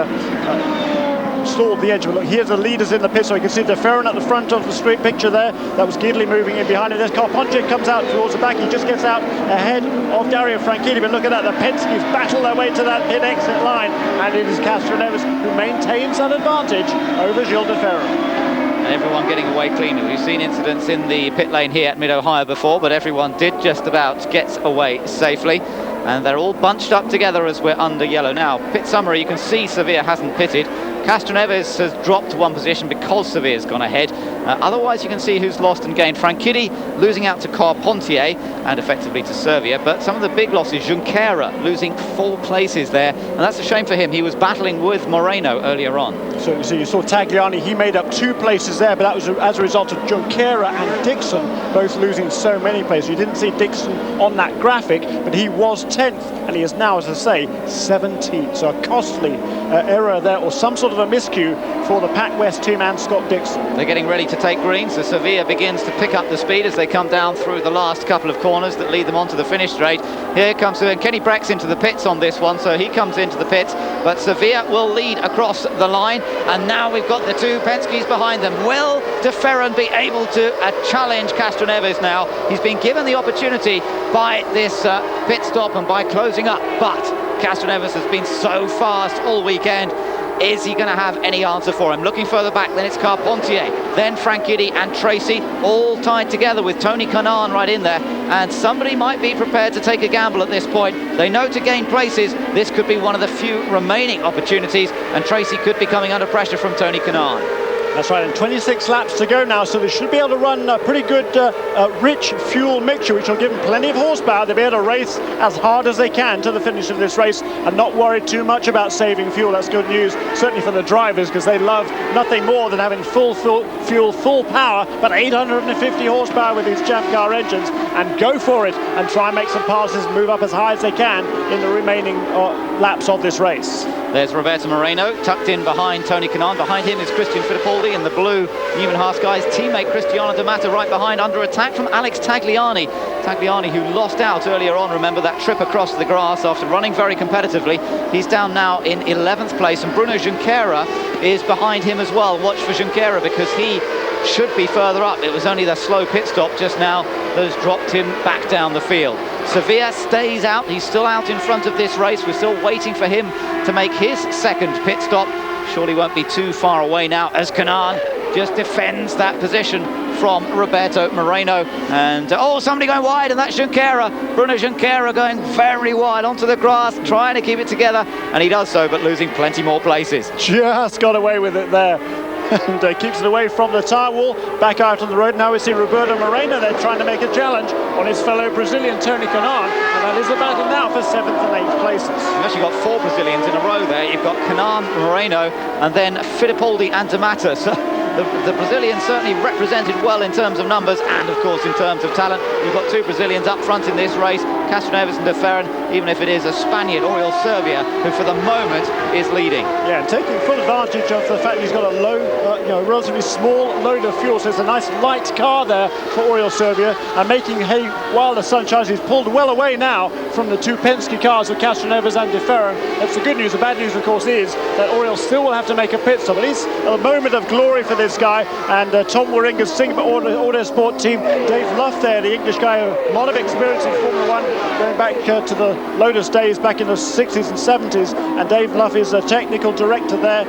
stalled the edge. But look, here's the leaders in the pit, so you can see De Ferran at the front of the street picture there. That was Gidley moving in behind it. There's Carpentier comes out towards the back. He just gets out ahead of Dario Franchitti. But look at that, the Penske's battle their way to that pit exit line, and it is Castroneves who maintains that advantage over Gilles De Ferran. And everyone getting away cleanly. We've seen incidents in the pit lane here at Mid-Ohio before, but everyone did just about get away safely. And they're all bunched up together as we're under yellow now. Pit summary, you can see Sevilla hasn't pitted. Castroneves has dropped to one position because Sevilla's gone ahead. Otherwise, you can see who's lost and gained. Franchitti losing out to Carpentier and effectively to Servia. But some of the big losses, Junqueira losing 4 places there. And that's a shame for him. He was battling with Moreno earlier on. So you saw Tagliani, he made up 2 places there, but that was as a result of Junqueira and Dixon both losing so many places. You didn't see Dixon on that graphic, but he was 10th, and he is now, as I say, 17th. So a costly error there, or some sort of a miscue for the Pac West team and Scott Dixon. They're getting ready to take green, so Sevilla begins to pick up the speed as they come down through the last couple of corners that lead them onto the finish straight. Here comes Kenny Breck's into the pits on this one, so he comes into the pits, but Sevilla will lead across the line, and now we've got the 2 Penske's behind them. Will De Ferran be able to challenge Castroneves now? He's been given the opportunity by this pit stop and by closing up, but Castroneves has been so fast all weekend. Is he going to have any answer for him? Looking further back, then it's Carpentier, then Franchitti and Tracy, all tied together with Tony Kanaan right in there. And somebody might be prepared to take a gamble at this point. They know to gain places, this could be one of the few remaining opportunities, and Tracy could be coming under pressure from Tony Kanaan. That's right, and 26 laps to go now, so they should be able to run a pretty good rich fuel mixture, which will give them plenty of horsepower. They'll be able to race as hard as they can to the finish of this race and not worry too much about saving fuel. That's good news, certainly for the drivers, because they love nothing more than having full fuel, full power, but 850 horsepower with these Champ Car engines, and go for it and try and make some passes and move up as high as they can in the remaining laps of this race. There's Roberto Moreno tucked in behind Tony Kanaan. Behind him is Christian Fittipaldi in the blue Newman Haas guys. Teammate Cristiano D'Amato right behind, under attack from Alex Tagliani. Tagliani, who lost out earlier on, remember that trip across the grass after running very competitively. He's down now in 11th place, and Bruno Junqueira is behind him as well. Watch for Junqueira, because he should be further up. It was only the slow pit stop just now that has dropped him back down the field. Sevilla stays out. He's still out in front of this race. We're still waiting for him to make his second pit stop. Surely won't be too far away now as Kanaan just defends that position from Roberto Moreno. And oh, somebody going wide, and that's Junqueira. Bruno Junqueira going very wide onto the grass, trying to keep it together, and he does so, but losing plenty more places. Just got away with it there. And keeps it away from the tyre wall, back out on the road. Now we see Roberto Moreno there trying to make a challenge on his fellow Brazilian Tony Kanaan, and that is the battle now for 7th and 8th places. You've actually got 4 Brazilians in a row there. You've got Kanaan, Moreno, and then Fittipaldi and D'Amato. So the Brazilians certainly represented well in terms of numbers and, of course, in terms of talent. You've got 2 Brazilians up front in this race, Castroneves and De Ferran, even if it is a Spaniard, Oriol Servia, who for the moment is leading. Yeah, and taking full advantage of the fact he's got a low, relatively small load of fuel, so it's a nice light car there for Oriol Servia, and making hay while the sun shines. He's pulled well away now from the 2 Penske cars of Castroneves and De Ferran. That's the good news. The bad news, of course, is that Oriol still will have to make a pit stop. It is a moment of glory for this guy, and Tom Waringa's Sigma Autosport team, Dave Luff there, the English guy, a lot of experience in Formula 1, going back to the Lotus days back in the 60s and 70s, and Dave Luff is a technical director there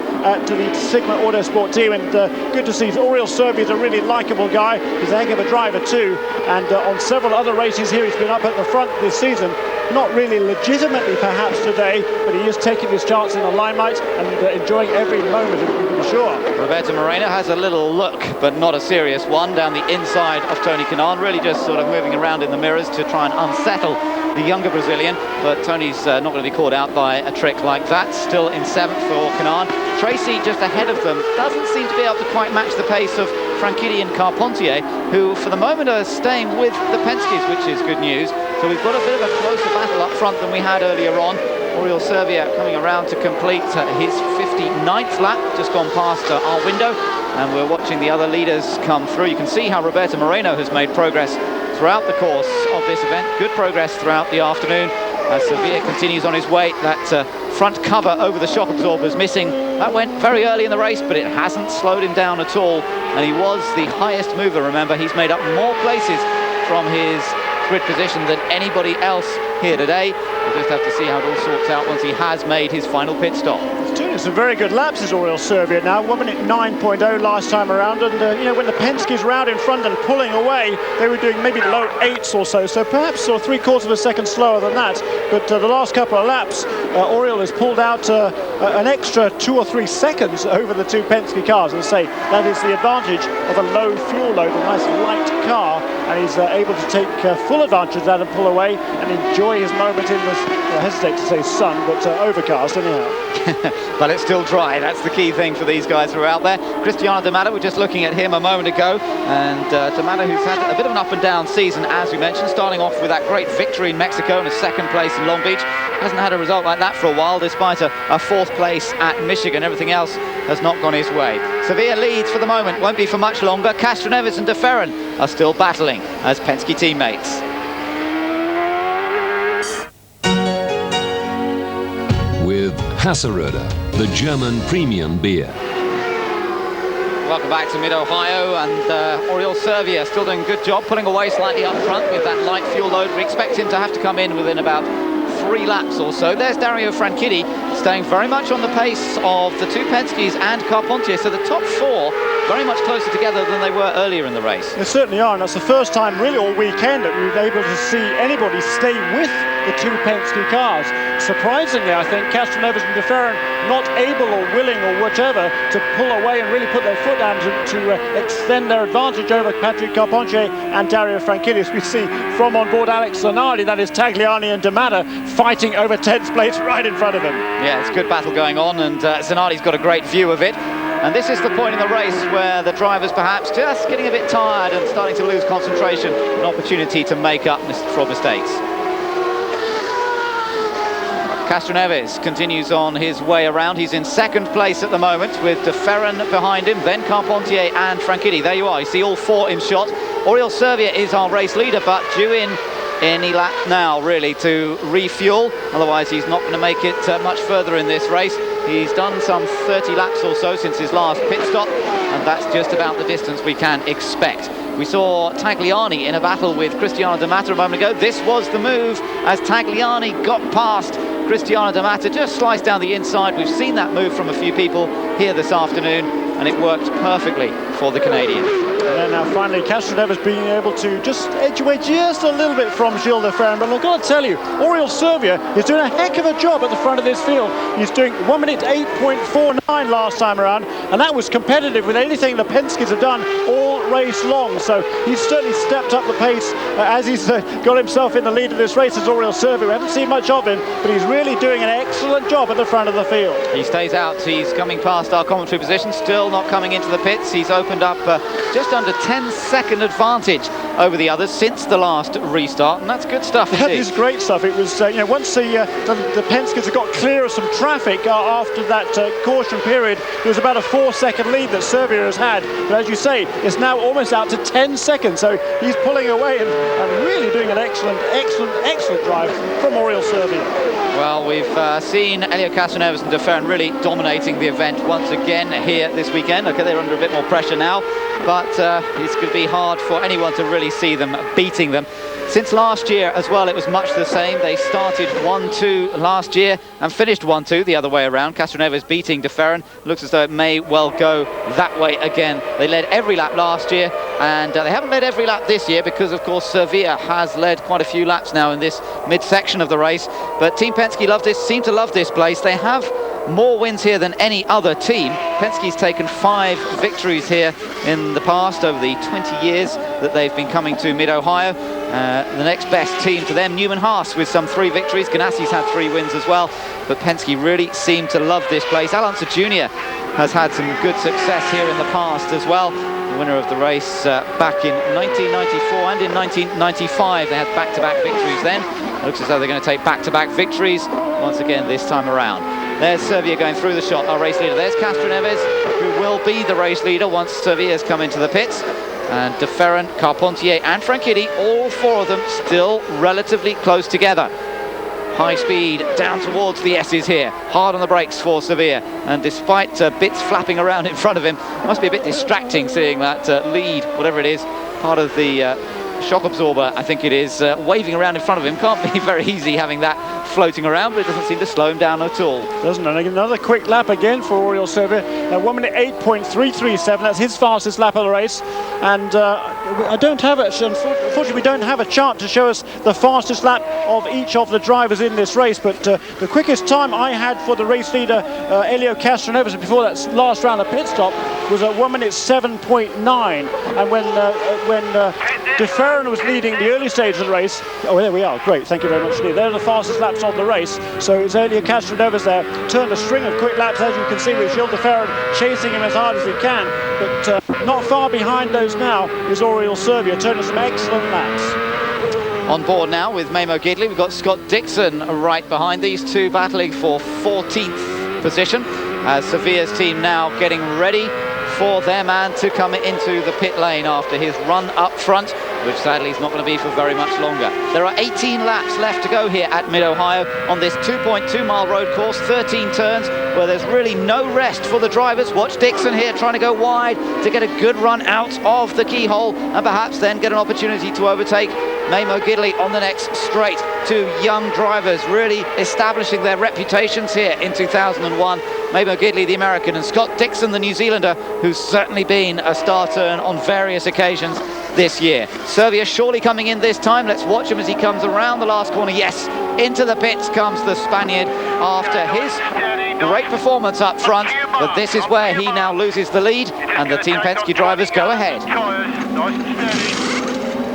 to the Sigma Autosport team, and good to see. Oriol Servia is a really likeable guy. He's a heck of a driver too, and on several other races here he's been up at the front this season. Not really legitimately perhaps today, but he is taking his chance in the limelight and enjoying every moment, I'm sure. Roberto Moreno has a little look, but not a serious one, down the inside of Tony Kanaan, really just sort of moving around in the mirrors to try and unsettle the younger Brazilian, but Tony's not going to be caught out by a trick like that. Still in 7th for Kanaan. Tracy just ahead of them, doesn't seem to be able to quite match the pace of Franchitti and Carpentier, who for the moment are staying with the Penske's, which is good news. So we've got a bit of a closer battle up front than we had earlier on. Oriol Servia coming around to complete his 59th lap, just gone past our window, and we're watching the other leaders come through. You can see how Roberto Moreno has made progress throughout the course of this event. Good progress throughout the afternoon as Sevilla continues on his way. That front cover over the shock absorbers missing. That went very early in the race, but it hasn't slowed him down at all. And he was the highest mover, remember. He's made up more places from his grid position than anybody else here today. We'll just have to see how it all sorts out once he has made his final pit stop. He's doing some very good laps, is Oriol Servia now. 1 minute 9.0 last time around, and you know, when the Penske's were out in front and pulling away, they were doing maybe low 8s or so perhaps sort of 3/4 of a second slower than that. But the last couple of laps, Oriol has pulled out an extra 2 or 3 seconds over the two Penske cars. And say that is the advantage of a low fuel load, a nice light car, and he's able to take full advantage of that and pull away and enjoy his moment in this, I hesitate to say sun, but overcast anyhow. But it's still dry. That's the key thing for these guys who are out there. Cristiano D'Amato, we're just looking at him a moment ago, and D'Amato, who's had a bit of an up and down season, as we mentioned, starting off with that great victory in Mexico and a second place in Long Beach. Hasn't had a result like that for a while, despite a 4th place at Michigan. Everything else has not gone his way. Sevilla leads for the moment, won't be for much longer. Castroneves and De Ferran are still battling as Penske teammates. With Hasseröder, the German premium beer. Welcome back to Mid-Ohio, and Oriol Servia still doing a good job, pulling away slightly up front with that light fuel load. We expect him to have to come in within about 3 laps or so. There's Dario Franchitti staying very much on the pace of the two Penskes and Carpentier, so the top 4 very much closer together than they were earlier in the race. They certainly are, and that's the first time really all weekend that we've been able to see anybody stay with the two Penske cars. Surprisingly, I think Castroneves and De Ferran not able or willing or whatever to pull away and really put their foot down to extend their advantage over Patrick Carpentier and Dario Franchitti. As we see from on board Alex Zanardi, that is Tagliani and D'Amato fighting over 10th place right in front of him. Yeah, it's a good battle going on, and Zanardi's got a great view of it. And this is the point in the race where the drivers perhaps just getting a bit tired and starting to lose concentration, an opportunity to make up for mistakes. Castroneves continues on his way around. He's in 2nd place at the moment with De Ferran behind him, then Carpentier and Franchitti. There you are, you see all 4 in shot. Oriol Servia is our race leader, but due in any lap now really to refuel, otherwise he's not going to make it much further in this race. He's done some 30 laps or so since his last pit stop, and that's just about the distance we can expect. We saw Tagliani in a battle with Cristiano D'Amato a moment ago. This was the move as Tagliani got past Cristiano D'Amato, just sliced down the inside. We've seen that move from a few people here this afternoon, and it worked perfectly for the Canadian. And then now finally Castroneves being able to just edge away just a little bit from Gilles De Ferran. But I've got to tell you, Oriol Servia is doing a heck of a job at the front of this field. He's doing 1 minute 8.49 last time around, and that was competitive with anything the Penskes have done all race long. So he's certainly stepped up the pace as he's got himself in the lead of this race as Oriol Servia. We haven't seen much of him, but he's really doing an excellent job at the front of the field. He stays out, he's coming past our commentary position, still not coming into the pits. He's opened up just under 10-second advantage over the others since the last restart, and that's good stuff indeed. That is great stuff. It was, you know, once the Penskes had got clear of some traffic after that caution period, there was about a 4-second lead that Servia has had. But as you say, it's now almost out to 10 seconds, so he's pulling away and really doing an excellent drive from Oriol Servia. Well, we've seen Helio Castroneves and De Ferran really dominating the event once again here this weekend. Okay, they're under a bit more pressure now, but it's going to be hard for anyone to really see them beating them. Since last year as well, it was much the same. They started 1-2 last year and finished 1-2 the other way around. Castroneves beating De Ferran. Looks as though it may well go that way again. They led every lap last year, and they haven't led every lap this year because, of course, Servia has led quite a few laps now in this midsection of the race. But Team Penske seem to love this place. They have more wins here than any other team. Penske's taken 5 victories here in the past over the 20 years that they've been coming to Mid-Ohio. The next best team to them, Newman Haas, with some 3 victories. Ganassi's had 3 wins as well, but Penske really seem to love this place. Alonso Jr. has had some good success here in the past as well. The winner of the race back in 1994 and in 1995. They had back-to-back victories then. It looks as though they're going to take back-to-back victories once again this time around. There's Servia going through the shot, our race leader. There's Castroneves, who will be the race leader once Servia's come into the pits. And De Ferran, Carpentier and Franchitti, all 4 of them still relatively close together. high speed down towards the S's here. Hard on the brakes for Sevilla, and despite bits flapping around in front of him, it must be a bit distracting seeing that lead, whatever it is, part of the shock absorber, I think it is, waving around in front of him. Can't be very easy having that floating around, but it doesn't seem to slow him down at all. Doesn't it? Another quick lap again for Oriol Servia. 1 minute 8.337. That's his fastest lap of the race. And I don't have it. Unfortunately, we don't have a chart to show us the fastest lap of each of the drivers in this race. But the quickest time I had for the race leader, Elio Castroneves, before that last round of pit stop, was at 1 minute 7.9. And when De Ferran was leading the early stage of the race, oh, there we are, great, thank you very much. They're the fastest laps of the race, so it's Elio Castroneves there, turned a string of quick laps, as you can see, with Gilles De Ferran chasing him as hard as he can, but not far behind those now is Oriol Servia, turning some excellent laps. On board now with Memo Gidley, we've got Scott Dixon right behind, these two battling for 14th position, as Sevilla's team now getting ready for their man to come into the pit lane after his run up front, which sadly is not going to be for very much longer. There are 18 laps left to go here at Mid-Ohio on this 2.2-mile road course, 13 turns, where there's really no rest for the drivers. Watch Dixon here trying to go wide to get a good run out of the keyhole and perhaps then get an opportunity to overtake Memo Gidley on the next straight. Two young drivers really establishing their reputations here in 2001. Memo Gidley, the American, and Scott Dixon, the New Zealander, who's certainly been a star turn on various occasions this year. Servia surely coming in this time. Let's watch him as he comes around the last corner. Yes, into the pits comes the Spaniard after his great performance up front, but this is where he now loses the lead and the Team Penske drivers go ahead.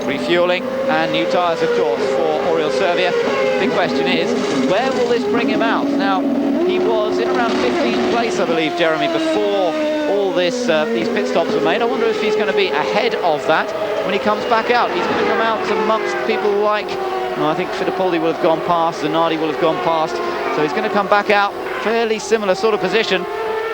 Refueling and new tyres, of course, for Oriol Servia. The question is, where will this bring him out? Now, he was in around 15th place, I believe, Jeremy, before all this these pit stops were made. I wonder if he's going to be ahead of that when he comes back out. He's going to come out amongst people like, I think Fittipaldi will have gone past, Zanardi will have gone past, so he's going to come back out, fairly similar sort of position.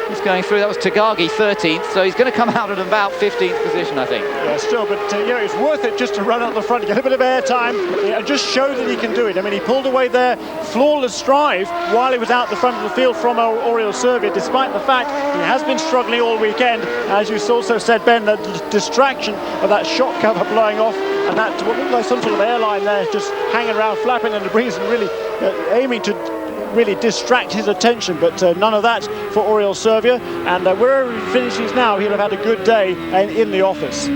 He's going through, that was Tagagi 13th, so he's going to come out at about 15th position, I think. Yeah, still, but you know, it's worth it just to run out the front, get a bit of air time, and just show that he can do it. I mean, he pulled away there, flawless drive, while he was out the front of the field from Oriol Servia, despite the fact he has been struggling all weekend. As you also said, Ben, the distraction of that shock cover blowing off, and that what looked like some sort of airline there, just hanging around, flapping in the breeze, and really aiming to really distract his attention, but none of that for Oriol Servia, and wherever he finishes now, he'll have had a good day in the office.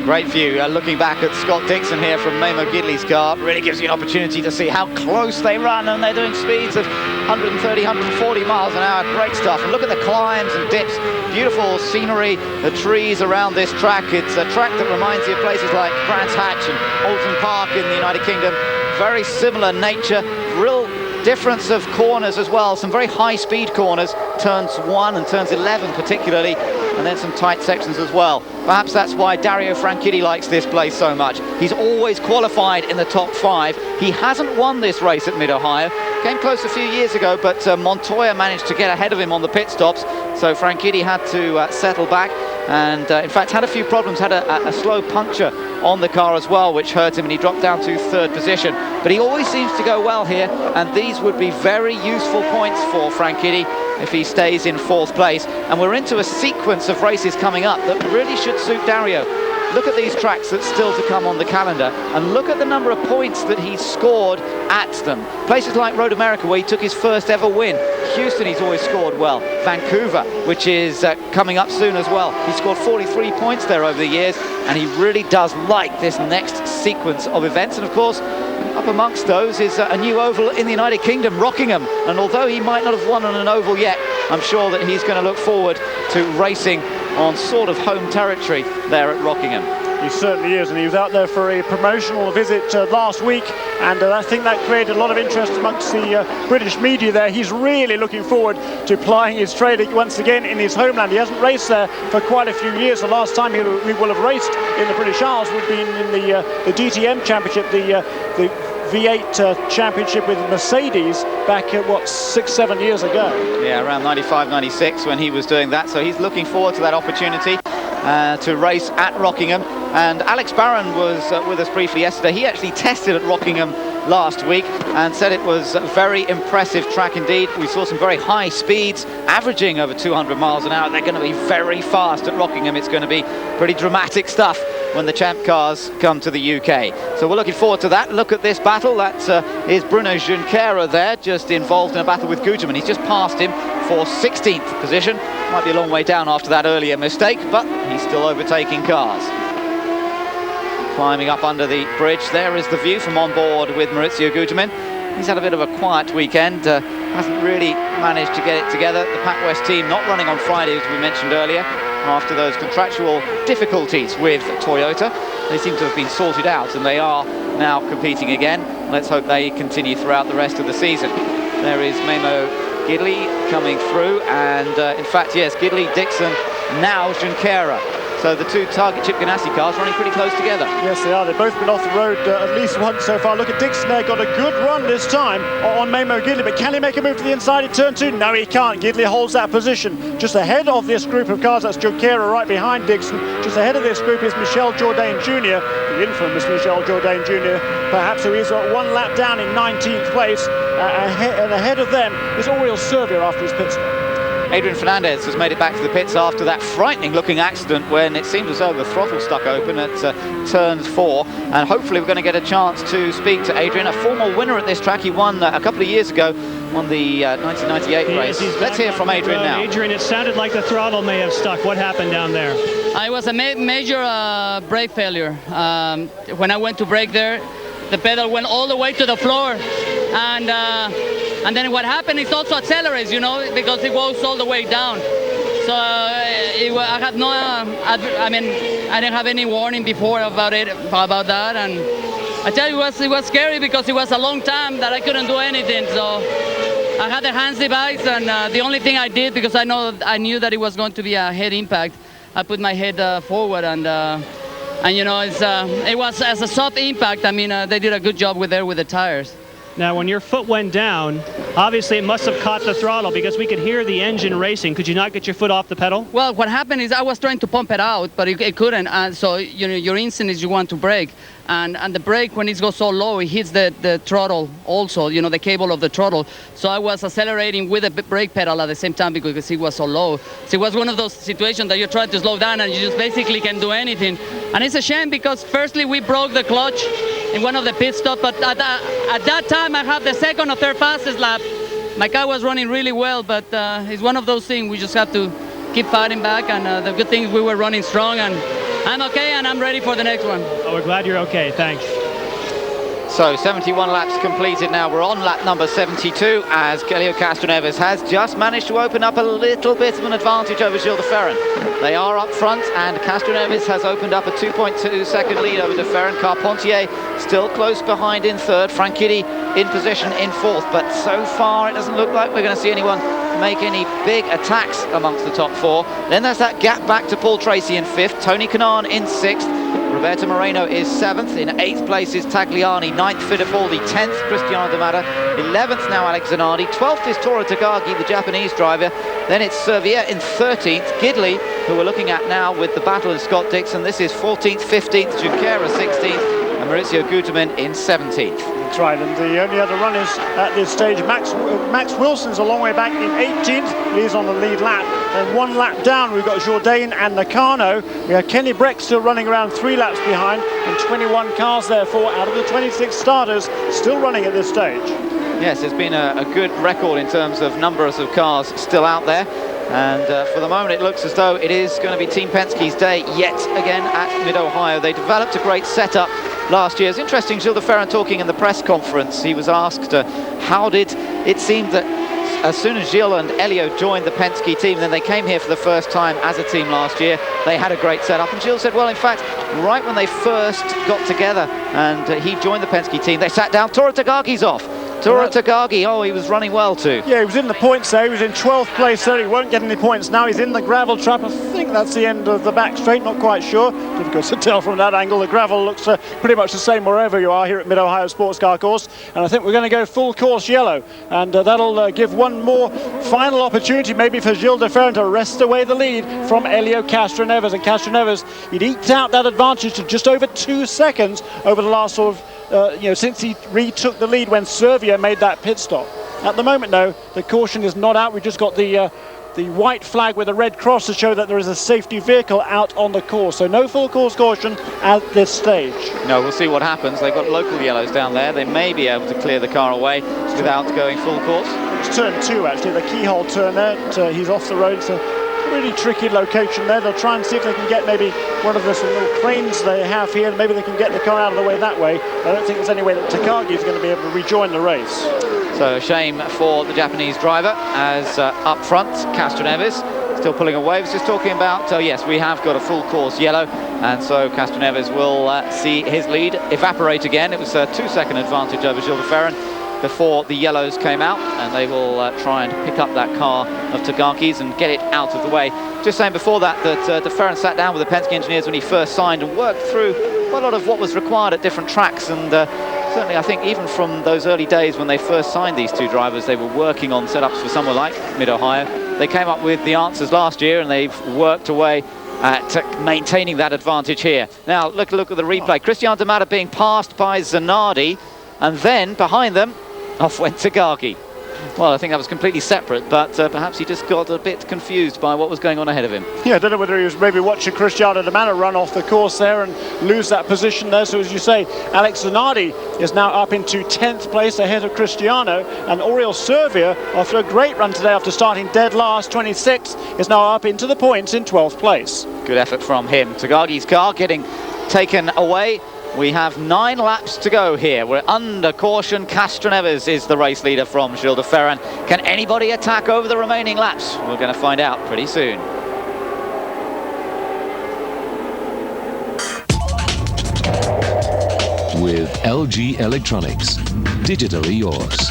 Great view, looking back at Scott Dixon here from Memo Gidley's car, really gives you an opportunity to see how close they run, and they're doing speeds of 130, 140 miles an hour, great stuff. And look at the climbs and dips, beautiful scenery, the trees around this track. It's a track that reminds you of places like Brands Hatch and Alton Park in the United Kingdom. Very similar nature, real difference of corners as well, some very high speed corners, turns 1 and turns 11 particularly, and then some tight sections as well. Perhaps that's why Dario Franchitti likes this place so much. He's always qualified in the top 5. He hasn't won this race at Mid-Ohio, came close a few years ago, but Montoya managed to get ahead of him on the pit stops, so Franchitti had to settle back, and in fact had a few problems, had a slow puncture on the car as well, which hurt him, and he dropped down to 3rd position. But he always seems to go well here, and these would be very useful points for Franchitti if he stays in 4th place. And we're into a sequence of races coming up that really should suit Dario. Look at these tracks that's still to come on the calendar, and look at the number of points that he's scored at them. Places like Road America, where he took his first ever win. Houston, he's always scored well. Vancouver, which is coming up soon as well. He scored 43 points there over the years, and he really does like this next sequence of events. And of course, up amongst those is a new oval in the United Kingdom, Rockingham. And although he might not have won on an oval yet, I'm sure that he's going to look forward to racing on sort of home territory there at Rockingham. He certainly is, and he was out there for a promotional visit last week, and I think that created a lot of interest amongst the British media there. He's really looking forward to plying his trade once again in his homeland. He hasn't raced there for quite a few years. The last time he will have raced in the British Isles would be in the DTM Championship, the V8 championship with Mercedes back at, what, 6-7 years ago. Yeah, around 95, 96 when he was doing that, so he's looking forward to that opportunity to race at Rockingham. And Alex Barron was with us briefly yesterday. He actually tested at Rockingham last week and said it was a very impressive track indeed. We saw some very high speeds, averaging over 200 miles an hour. They're going to be very fast at Rockingham. It's going to be pretty dramatic stuff when the champ cars come to the UK. So we're looking forward to that. Look at this battle. That is Bruno Junqueira there, just involved in a battle with Guterman. He's just passed him for 16th position. Might be a long way down after that earlier mistake, but he's still overtaking cars. Climbing up under the bridge, there is the view from on board with Maurizio Guterman. He's had a bit of a quiet weekend, hasn't really managed to get it together. The Pac West team not running on Friday, as we mentioned earlier, after those contractual difficulties with Toyota. They seem to have been sorted out and they are now competing again. Let's hope they continue throughout the rest of the season. There is Memo Gidley coming through, and in fact, yes, Gidley, Dixon, now Junqueira. So the two Target Chip Ganassi cars running pretty close together. Yes, they are. They've both been off the road at least once so far. Look at Dixon there, got a good run this time on Memo Gidley, but can he make a move to the inside in turn 2? No, he can't. Gidley holds that position just ahead of this group of cars. That's Junqueira right behind Dixon. Just ahead of this group is Michel Jourdain Jr., the infamous Michel Jourdain Jr., perhaps, who is one lap down in 19th place. And ahead of them is Oriol Servia after his pit stop. Adrian Fernandez has made it back to the pits after that frightening looking accident when it seemed as though the throttle stuck open at turn 4, and hopefully we're going to get a chance to speak to Adrian, a former winner at this track. He won a couple of years ago on the 1998 race. Let's hear from Adrian now. Adrian, it sounded like the throttle may have stuck. What happened down there? It was a major brake failure. When I went to brake there, the pedal went all the way to the floor, and then what happened is also accelerates, you know, because it goes all the way down. So I had no, I mean, I didn't have any warning before about that, and I tell you, it was scary because it was a long time that I couldn't do anything. So I had the hands device, and the only thing I did, because I knew that it was going to be a head impact, I put my head forward, and you know, it was as a soft impact. I mean, they did a good job with the tires. Now, when your foot went down, obviously it must have caught the throttle because we could hear the engine racing. Could you not get your foot off the pedal? Well, what happened is I was trying to pump it out, but it couldn't. And so, you know, your instinct is you want to brake. And the brake, when it goes so low, it hits the throttle also, you know, the cable of the throttle. So I was accelerating with the brake pedal at the same time because it was so low. So it was one of those situations that you're trying to slow down and you just basically can't do anything. And it's a shame because firstly, we broke the clutch in one of the pit stops, but at that time I had the second or third fastest lap. My car was running really well, but it's one of those things we just have to keep fighting back, and the good thing is we were running strong, and I'm okay and I'm ready for the next one. Oh, we're glad you're okay, thanks. So 71 laps completed now. We're on lap number 72 as Helio Castroneves has just managed to open up a little bit of an advantage over Gilles de Ferran. They are up front and Castroneves has opened up a 2.2 second lead over de Ferran. Carpentier still close behind in third. Franchitti in position in fourth, but so far it doesn't look like we're going to see anyone make any big attacks amongst the top four. Then there's that gap back to Paul Tracy in fifth, Tony Kanaan in sixth, Roberto Moreno is 7th, in 8th place is Tagliani, 9th Fittipaldi, 10th Cristiano D'Amata, 11th now Alex Zanardi, 12th is Toru Takagi, the Japanese driver, then it's Servier in 13th, Gidley, who we're looking at now with the battle of Scott Dixon, this is 14th, 15th, Junqueira 16th, and Maurizio Guterman in 17th. That's right, and the only other runners at this stage, Max Wilson's a long way back in 18th, he's on the lead lap, and one lap down we've got Jourdain and Nakano. We have Kenny Breck still running around 3 laps behind, and 21 cars therefore out of the 26 starters still running at this stage. Yes, it's been a good record in terms of numbers of cars still out there. And for the moment it looks as though it is going to be Team Penske's day yet again at Mid-Ohio. They developed a great setup last year. It's interesting, Gilles de Ferran talking in the press conference, he was asked how did it seem that as soon as Gilles and Elio joined the Penske team, then they came here for the first time as a team last year, they had a great setup. And Gilles said, well, in fact, right when they first got together and he joined the Penske team, they sat down, Toru Takagi's off. Toru Takagi, oh, he was running well too. Yeah, he was in the points there. He was in 12th place there. He won't get any points now. He's in the gravel trap. I think that's the end of the back straight. Not quite sure. Difficult to tell from that angle. The gravel looks pretty much the same wherever you are here at Mid-Ohio Sports Car Course. And I think we're going to go full course yellow. And that'll give one more final opportunity maybe for Gilles de Ferran to wrest away the lead from Helio Castroneves. And Castroneves, he'd eked out that advantage to just over 2 seconds over the last sort of since he retook the lead when Servia made that pit stop. At the moment, though, the caution is not out. We've just got the white flag with a red cross to show that there is a safety vehicle out on the course. So no full course caution at this stage. No, we'll see what happens. They've got local yellows down there. They may be able to clear the car away without going full course. It's turn 2, actually, the keyhole turn there. He's off the road. It's a really tricky location there. They'll try and see if they can get maybe one of the little cranes they have here. Maybe they can get the car out of the way that way. I don't think there's any way that Takagi is going to be able to rejoin the race. So a shame for the Japanese driver, as up front, Castroneves still pulling away. I was just talking about, yes, we have got a full course yellow, and so Castroneves will see his lead evaporate again. It was a 2-second advantage over Gilles de Ferran before the yellows came out, and they will try and pick up that car of Tagaki's and get it out of the way. Just saying before that de Ferran sat down with the Penske engineers when he first signed and worked through quite a lot of what was required at different tracks, and certainly I think even from those early days when they first signed these two drivers, they were working on setups for somewhere like Mid-Ohio. They came up with the answers last year, and they've worked away at maintaining that advantage here. Now look at the replay. Christian D'Amata being passed by Zanardi, and then behind them off went Tagaki. Well, I think that was completely separate, but perhaps he just got a bit confused by what was going on ahead of him. Yeah, I don't know whether he was maybe watching Cristiano D'Amata run off the course there and lose that position there. So as you say, Alex Zanardi is now up into 10th place ahead of Cristiano, and Aurel Servia, after a great run today after starting dead last, 26th, is now up into the points in 12th place. Good effort from him. Tagagi's car getting taken away. We have 9 laps to go here. We're under caution. Castroneves is the race leader from Gilles de Ferran. Can anybody attack over the remaining laps? We're going to find out pretty soon. With LG Electronics, digitally yours.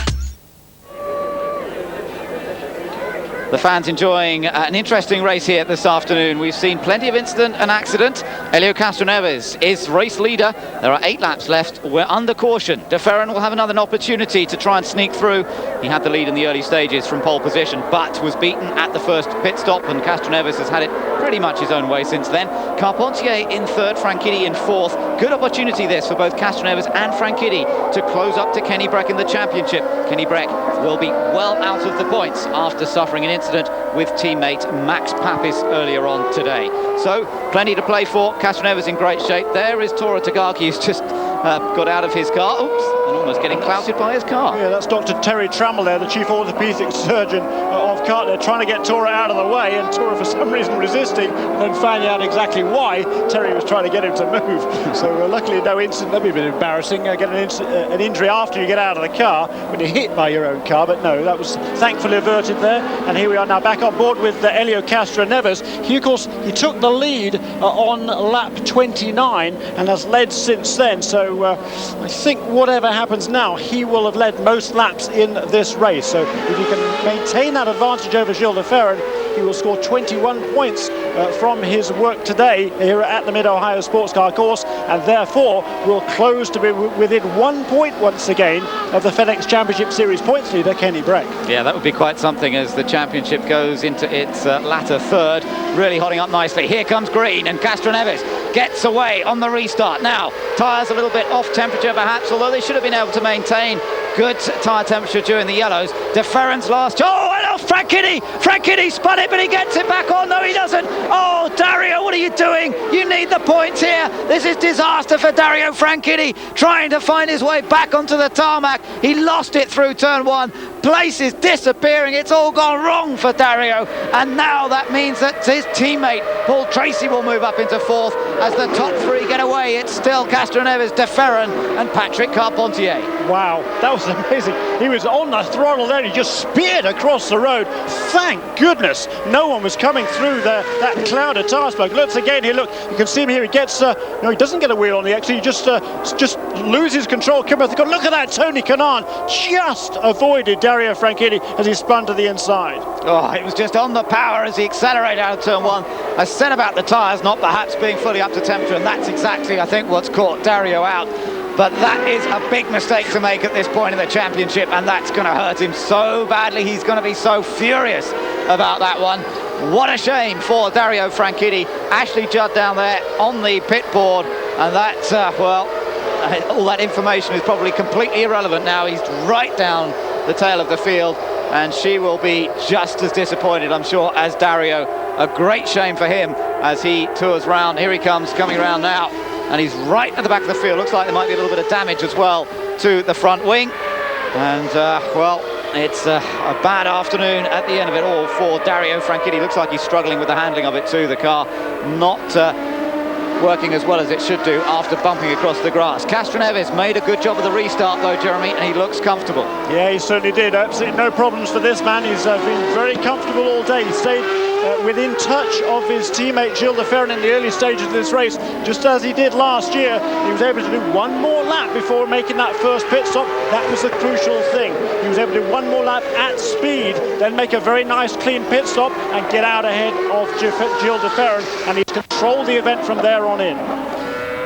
The fans enjoying an interesting race here this afternoon. We've seen plenty of incident and accident. Helio Castroneves is race leader. There are 8 laps left. We're under caution. De Ferran will have another opportunity to try and sneak through. He had the lead in the early stages from pole position, but was beaten at the first pit stop, and Castroneves has had it pretty much his own way since then. Carpentier in 3rd, Franchitti in 4th. Good opportunity this for both Castroneves and Franchitti to close up to Kenny Breck in the championship. Kenny Breck will be well out of the points after suffering an incident with teammate Max Papis earlier on today. So plenty to play for. Castroneves in great shape. There is Tora Tagaki, who's just got out of his car. Oops, and almost getting clouted by his car. Yeah, that's Dr. Terry Trammell there, the chief orthopedic surgeon of CART. They're trying to get Tora out of the way, and Tora for some reason resisting, and then finding out exactly why Terry was trying to get him to move. So luckily no incident. That'd be a bit embarrassing, get an injury after you get out of the car when you're hit by your own car, but no, that was thankfully averted there. And here we are now back on board with Helio Castroneves. He, of course, he took the lead on lap 29 and has led since then. So I think whatever happens now, he will have led most laps in this race. So if he can maintain that advantage over Gilles de Ferran, he will score 21 points from his work today here at the Mid-Ohio Sports Car Course, and therefore will close to be within 1 point once again of the FedEx Championship Series points leader, Kenny Breck. Yeah, that would be quite something as the championship goes into its latter third. Really hotting up nicely. Here comes Green, and Castroneves gets away on the restart. Now, tyres a little bit off temperature perhaps, although they should have been able to maintain good tyre temperature during the yellows. De Ferran's last. Oh, and off Franchitti! Franchitti spun it, but he gets it back on. No, he doesn't. Oh, Dario, what are you doing? You need the points here. This is disaster for Dario Franchitti, trying to find his way back onto the tarmac. He lost it through turn 1. Place is disappearing. It's all gone wrong for Dario, and now that means that his teammate Paul Tracy will move up into 4th as the top 3 get away. It's still Castroneves, De Ferran and Patrick Carpentier. Wow, that was amazing. He was on the throttle there. He just speared across the road. Thank goodness no one was coming through that cloud of tar smoke. Let's again here, look, you can see him here. He gets no, he doesn't get a wheel on the exit. He just loses control. Look at that. Tony Kanaan just avoided Dario Franchitti as he spun to the inside. Oh, it was just on the power as he accelerated out of turn 1. I said about the tyres not perhaps being fully up to temperature, and that's exactly, I think, what's caught Dario out. But that is a big mistake to make at this point in the championship, and that's going to hurt him so badly. He's going to be so furious about that one. What a shame for Dario Franchitti. Ashley Judd down there on the pit board, and that's, well, all that information is probably completely irrelevant now. He's right down the tail of the field, and she will be just as disappointed, I'm sure, as Dario. A great shame for him as he tours round. Here he comes, coming around now, and he's right at the back of the field. Looks like there might be a little bit of damage as well to the front wing. And, well, it's a bad afternoon at the end of it all for Dario Franchitti. Looks like he's struggling with the handling of it too. The car not working as well as it should do after bumping across the grass. Castroneves made a good job of the restart though, Jeremy, and he looks comfortable. Yeah, he certainly did. Absolutely no problems for this man. He's been very comfortable all day. He stayed within touch of his teammate Gilles de Ferran in the early stages of this race, just as he did last year. He was able to do one more lap before making that first pit stop. That was the crucial thing. He was able to do one more lap at speed, then make a very nice clean pit stop and get out ahead of Gilles de Ferran, and he's controlled the event from there on in.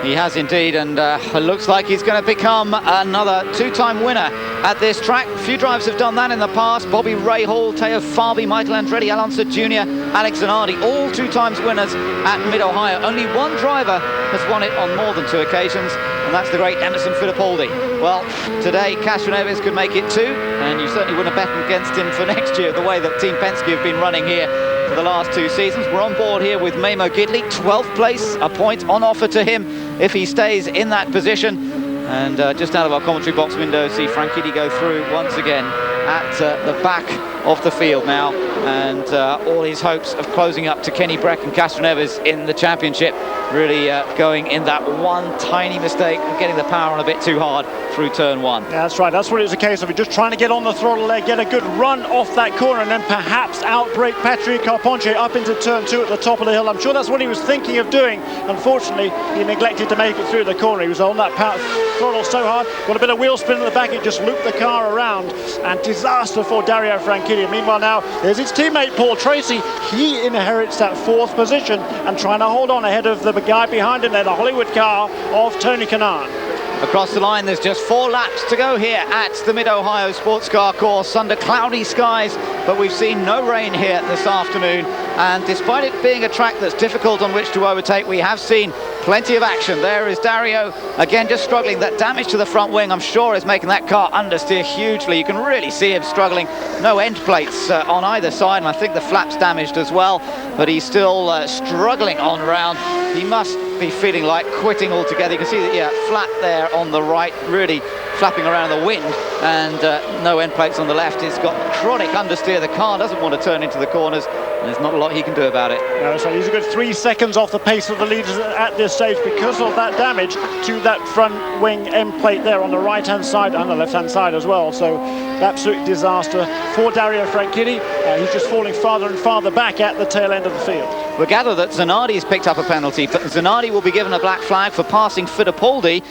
He has indeed, and it looks like he's going to become another two-time winner at this track. A few drivers have done that in the past. Bobby Rahal, Teo Fabi, Michael Andretti, Alonso Jr., Alex Zanardi, all two times winners at Mid-Ohio. Only one driver has won it on more than two occasions, and that's the great Emerson Fittipaldi. Well, today Castroneves could make it two, and you certainly wouldn't have bet against him for next year, the way that Team Penske have been running here for the last two seasons. We're on board here with Memo Gidley, 12th place, a point on offer to him if he stays in that position. And just out of our commentary box window, see Franchitti go through once again at the back of the field now, and all his hopes of closing up to Kenny Breck and Castroneves in the championship really going in that one tiny mistake of getting the power on a bit too hard through turn one. Yeah, that's right. That's what it was a case of. Just trying to get on the throttle there, get a good run off that corner, and then perhaps outbrake Patrick Carpentier up into turn two at the top of the hill. I'm sure that's what he was thinking of doing. Unfortunately, he neglected to make it through the corner. He was on that throttle so hard, got a bit of wheel spin at the back, it just looped the car around, and disaster for Dario Franchitti. Meanwhile now, there's his teammate Paul Tracy. He inherits that fourth position and trying to hold on ahead of the guy behind him there, the Hollywood car of Tony Kanaan. Across the line, there's just 4 laps to go here at the Mid-Ohio Sports Car Course under cloudy skies, but we've seen no rain here this afternoon, and despite it being a track that's difficult on which to overtake, we have seen plenty of action. There is Dario, again just struggling. That damage to the front wing, I'm sure, is making that car understeer hugely. You can really see him struggling. No end plates on either side, and I think the flap's damaged as well, but he's still struggling on round. He must be feeling like quitting altogether. You can see that, yeah, flat there on the right, really flapping around the wind, and no end plates on the left. He's got chronic understeer. The car doesn't want to turn into the corners, and there's not a lot he can do about it. No, so he's a good 3 seconds off the pace of the leaders at this stage because of that damage to that front wing end plate there on the right-hand side and the left-hand side as well. So absolute disaster for Dario Franchitti. He's just falling farther and farther back at the tail end of the field. We gather that Zanardi has picked up a penalty, but Zanardi will be given a black flag for passing Fittipaldi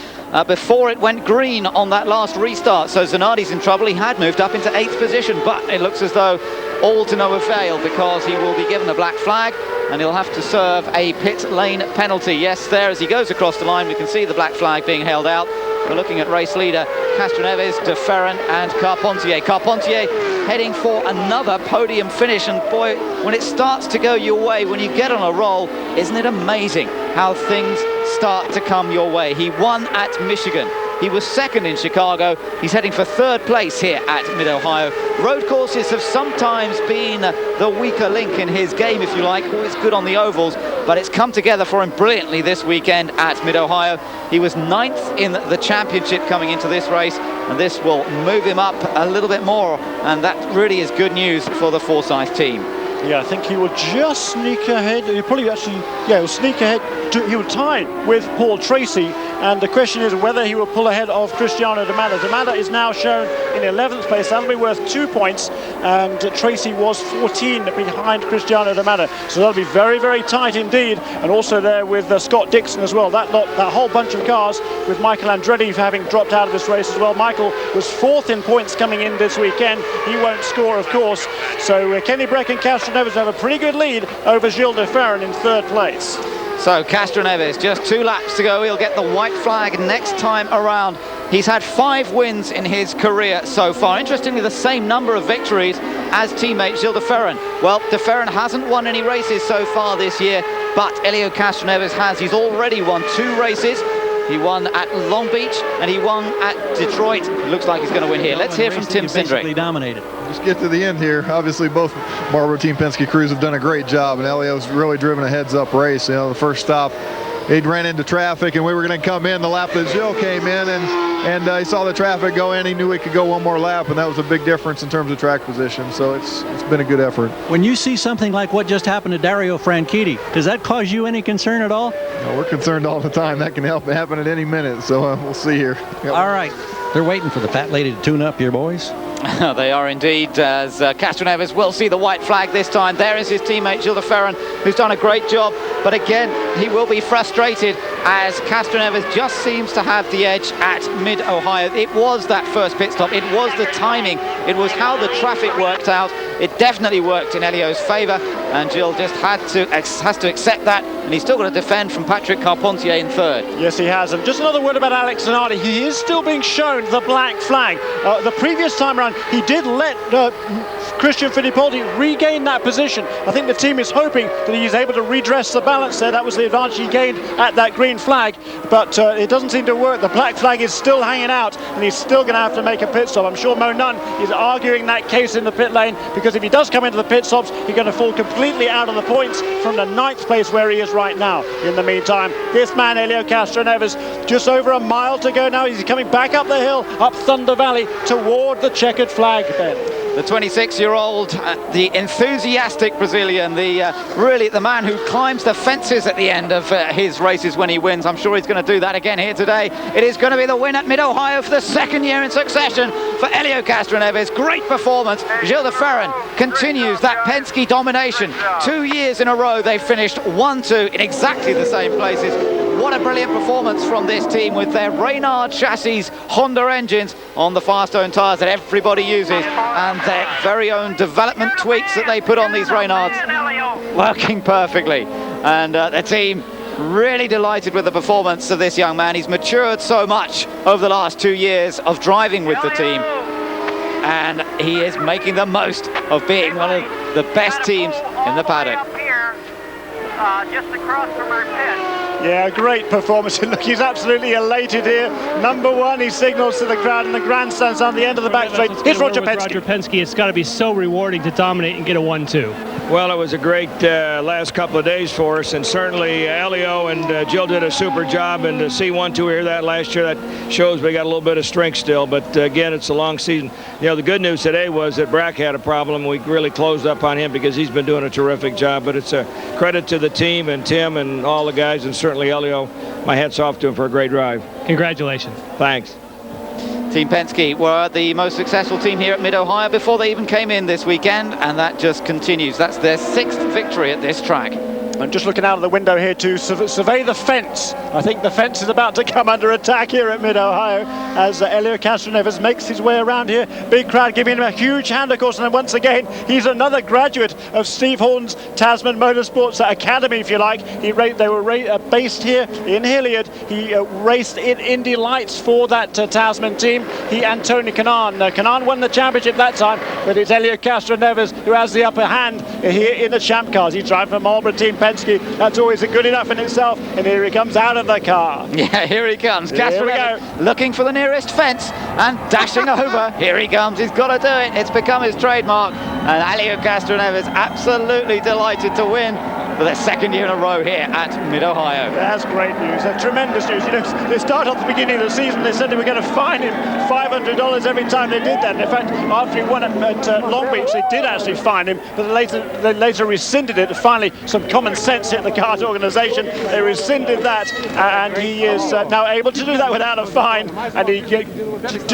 before it went green on that last restart. So Zanardi's in trouble. He had moved up into 8th position, but it looks as though all to no avail because he will be given a black flag and he'll have to serve a pit lane penalty. Yes, there as he goes across the line, we can see the black flag being held out. We're looking at race leader Castroneves, de Ferran and Carpentier. Carpentier heading for another podium finish, and boy, when it starts to go your way, when you get on a roll, isn't it amazing how things start to come your way? He won at Michigan. He was second in Chicago. He's heading for 3rd place here at Mid-Ohio. Road courses have sometimes been the weaker link in his game, if you like. Always good on the ovals, but it's come together for him brilliantly this weekend at Mid-Ohio. He was 9th in the championship coming into this race, and this will move him up a little bit more, and that really is good news for the Forsyth team. Yeah, I think he will just sneak ahead. He'll probably actually, yeah, he'll sneak ahead. He will tie with Paul Tracy, and the question is whether he will pull ahead of Cristiano D'Amata. D'Amata is now shown in 11th place. That'll be worth 2 points, and Tracy was 14 behind Cristiano D'Amata. So that'll be very, very tight indeed. And also there with Scott Dixon as well. That whole bunch of cars with Michael Andretti having dropped out of this race as well. Michael was 4th in points coming in this weekend. He won't score, of course. So Kenny Breck and Castroneves have a pretty good lead over Gilles de Ferran in 3rd place. So Castroneves, just 2 laps to go. He'll get the white flag next time around. He's had 5 wins in his career so far. Interestingly, the same number of victories as teammate Gilles de Ferran. Well, de Ferran hasn't won any races so far this year, but Elio Castroneves has. He's already won 2 races. He won at Long Beach and he won at Detroit. It looks like he's going to win here. Let's hear from Tim Cindric. Dominated. Just get to the end here. Obviously, both Marlboro Team Penske crews have done a great job, and Elio's really driven a heads-up race. You know, the first stop, he ran into traffic, and we were going to come in the lap that Gilles came in, and he saw the traffic go in. He knew he could go one more lap, and that was a big difference in terms of track position. So it's been a good effort. When you see something like what just happened to Dario Franchitti, does that cause you any concern at all? No, we're concerned all the time. That can happen at any minute. So we'll see here. Yep. All right. They're waiting for the fat lady to tune up here, boys. They are indeed, as Castroneves will see the white flag this time. There is his teammate Gilles de Ferran, who's done a great job, but again he will be frustrated as Castroneves just seems to have the edge at Mid-Ohio. It was that first pit stop, it was the timing, it was how the traffic worked out. It definitely worked in Elio's favour, and Gilles just has to accept that, and he's still got to defend from Patrick Carpentier in third. Yes, he has. And just another word about Alex Zanardi. He is still being shown the black flag. The previous time around, he did let Christian Fittipaldi regain that position. I think the team is hoping that he's able to redress the balance there. That was the advantage he gained at that green flag, but it doesn't seem to work. The black flag is still hanging out, and he's still going to have to make a pit stop. I'm sure Mo Nunn is arguing that case in the pit lane, because if he does come into the pit stops, he's going to fall completely out of the points from the 9th place where he is right now. In the meantime, this man, Helio Castroneves, just over a mile to go now. He's coming back up the hill, up Thunder Valley, toward the checkered flag, Ben. The 26-year-old, the enthusiastic Brazilian, really the man who climbs the fences at the end of his races when he wins. I'm sure he's going to do that again here today. It is going to be the win at Mid-Ohio for the 2nd year in succession for Helio Castroneves. Great performance. Gilles de Ferran continues that Penske domination. 2 years in a row they've finished 1-2 in exactly the same places. What a brilliant performance from this team with their Reynard chassis, Honda engines on the Firestone tyres that everybody uses, and their very own development tweaks that they put on these Reynards, working perfectly. And the team really delighted with the performance of this young man. He's matured so much over the last 2 years of driving with the team, and he is making the most of being one of the best teams in the paddock. Just across from our pit. Yeah, great performance. Look, he's absolutely elated here. Number one, he signals to the crowd in the grandstands on the end of the back straight. Here's Roger Penske. Roger Penske, it's got to be so rewarding to dominate and get a 1-2. Well, it was a great last couple of days for us, and certainly Elio and Gilles did a super job, and to see 1-2 here that last year, that shows we got a little bit of strength still, but again, it's a long season. You know, the good news today was that Brack had a problem. We really closed up on him because he's been doing a terrific job, but it's a credit to the team and Tim and all the guys, and certainly Elio. My hat's off to him for a great drive. Congratulations. Thanks. Team Penske were the most successful team here at Mid-Ohio before they even came in this weekend, and that just continues. That's their 6th victory at this track. I'm just looking out of the window here to survey the fence. I think the fence is about to come under attack here at Mid-Ohio as Helio Castroneves makes his way around here. Big crowd giving him a huge hand, of course, and then once again, he's another graduate of Steve Horton's Tasman Motorsports Academy, if you like. They were based here in Hilliard. He raced in Indy Lights for that Tasman team. He and Tony Kanaan. Kanaan won the championship that time, but it's Helio Castroneves who has the upper hand here in the champ cars. He's driving for Marlboro Team Penske. That's always a good enough in itself, and here he comes out of the car. Yeah, here he comes. Castroneves looking for the nearest fence and dashing over. Here he comes. He's got to do it. It's become his trademark, and Helio Castroneves absolutely delighted to win for their 2nd year in a row here at Mid-Ohio. That's great news. That's tremendous news. You know, they started at the beginning of the season. They said they were going to fine him $500 every time they did that. And in fact, after he won at Long Beach, they did actually fine him, but they later rescinded it. Finally, some common sense hit the kart organisation. They rescinded that, and he is now able to do that without a fine. And he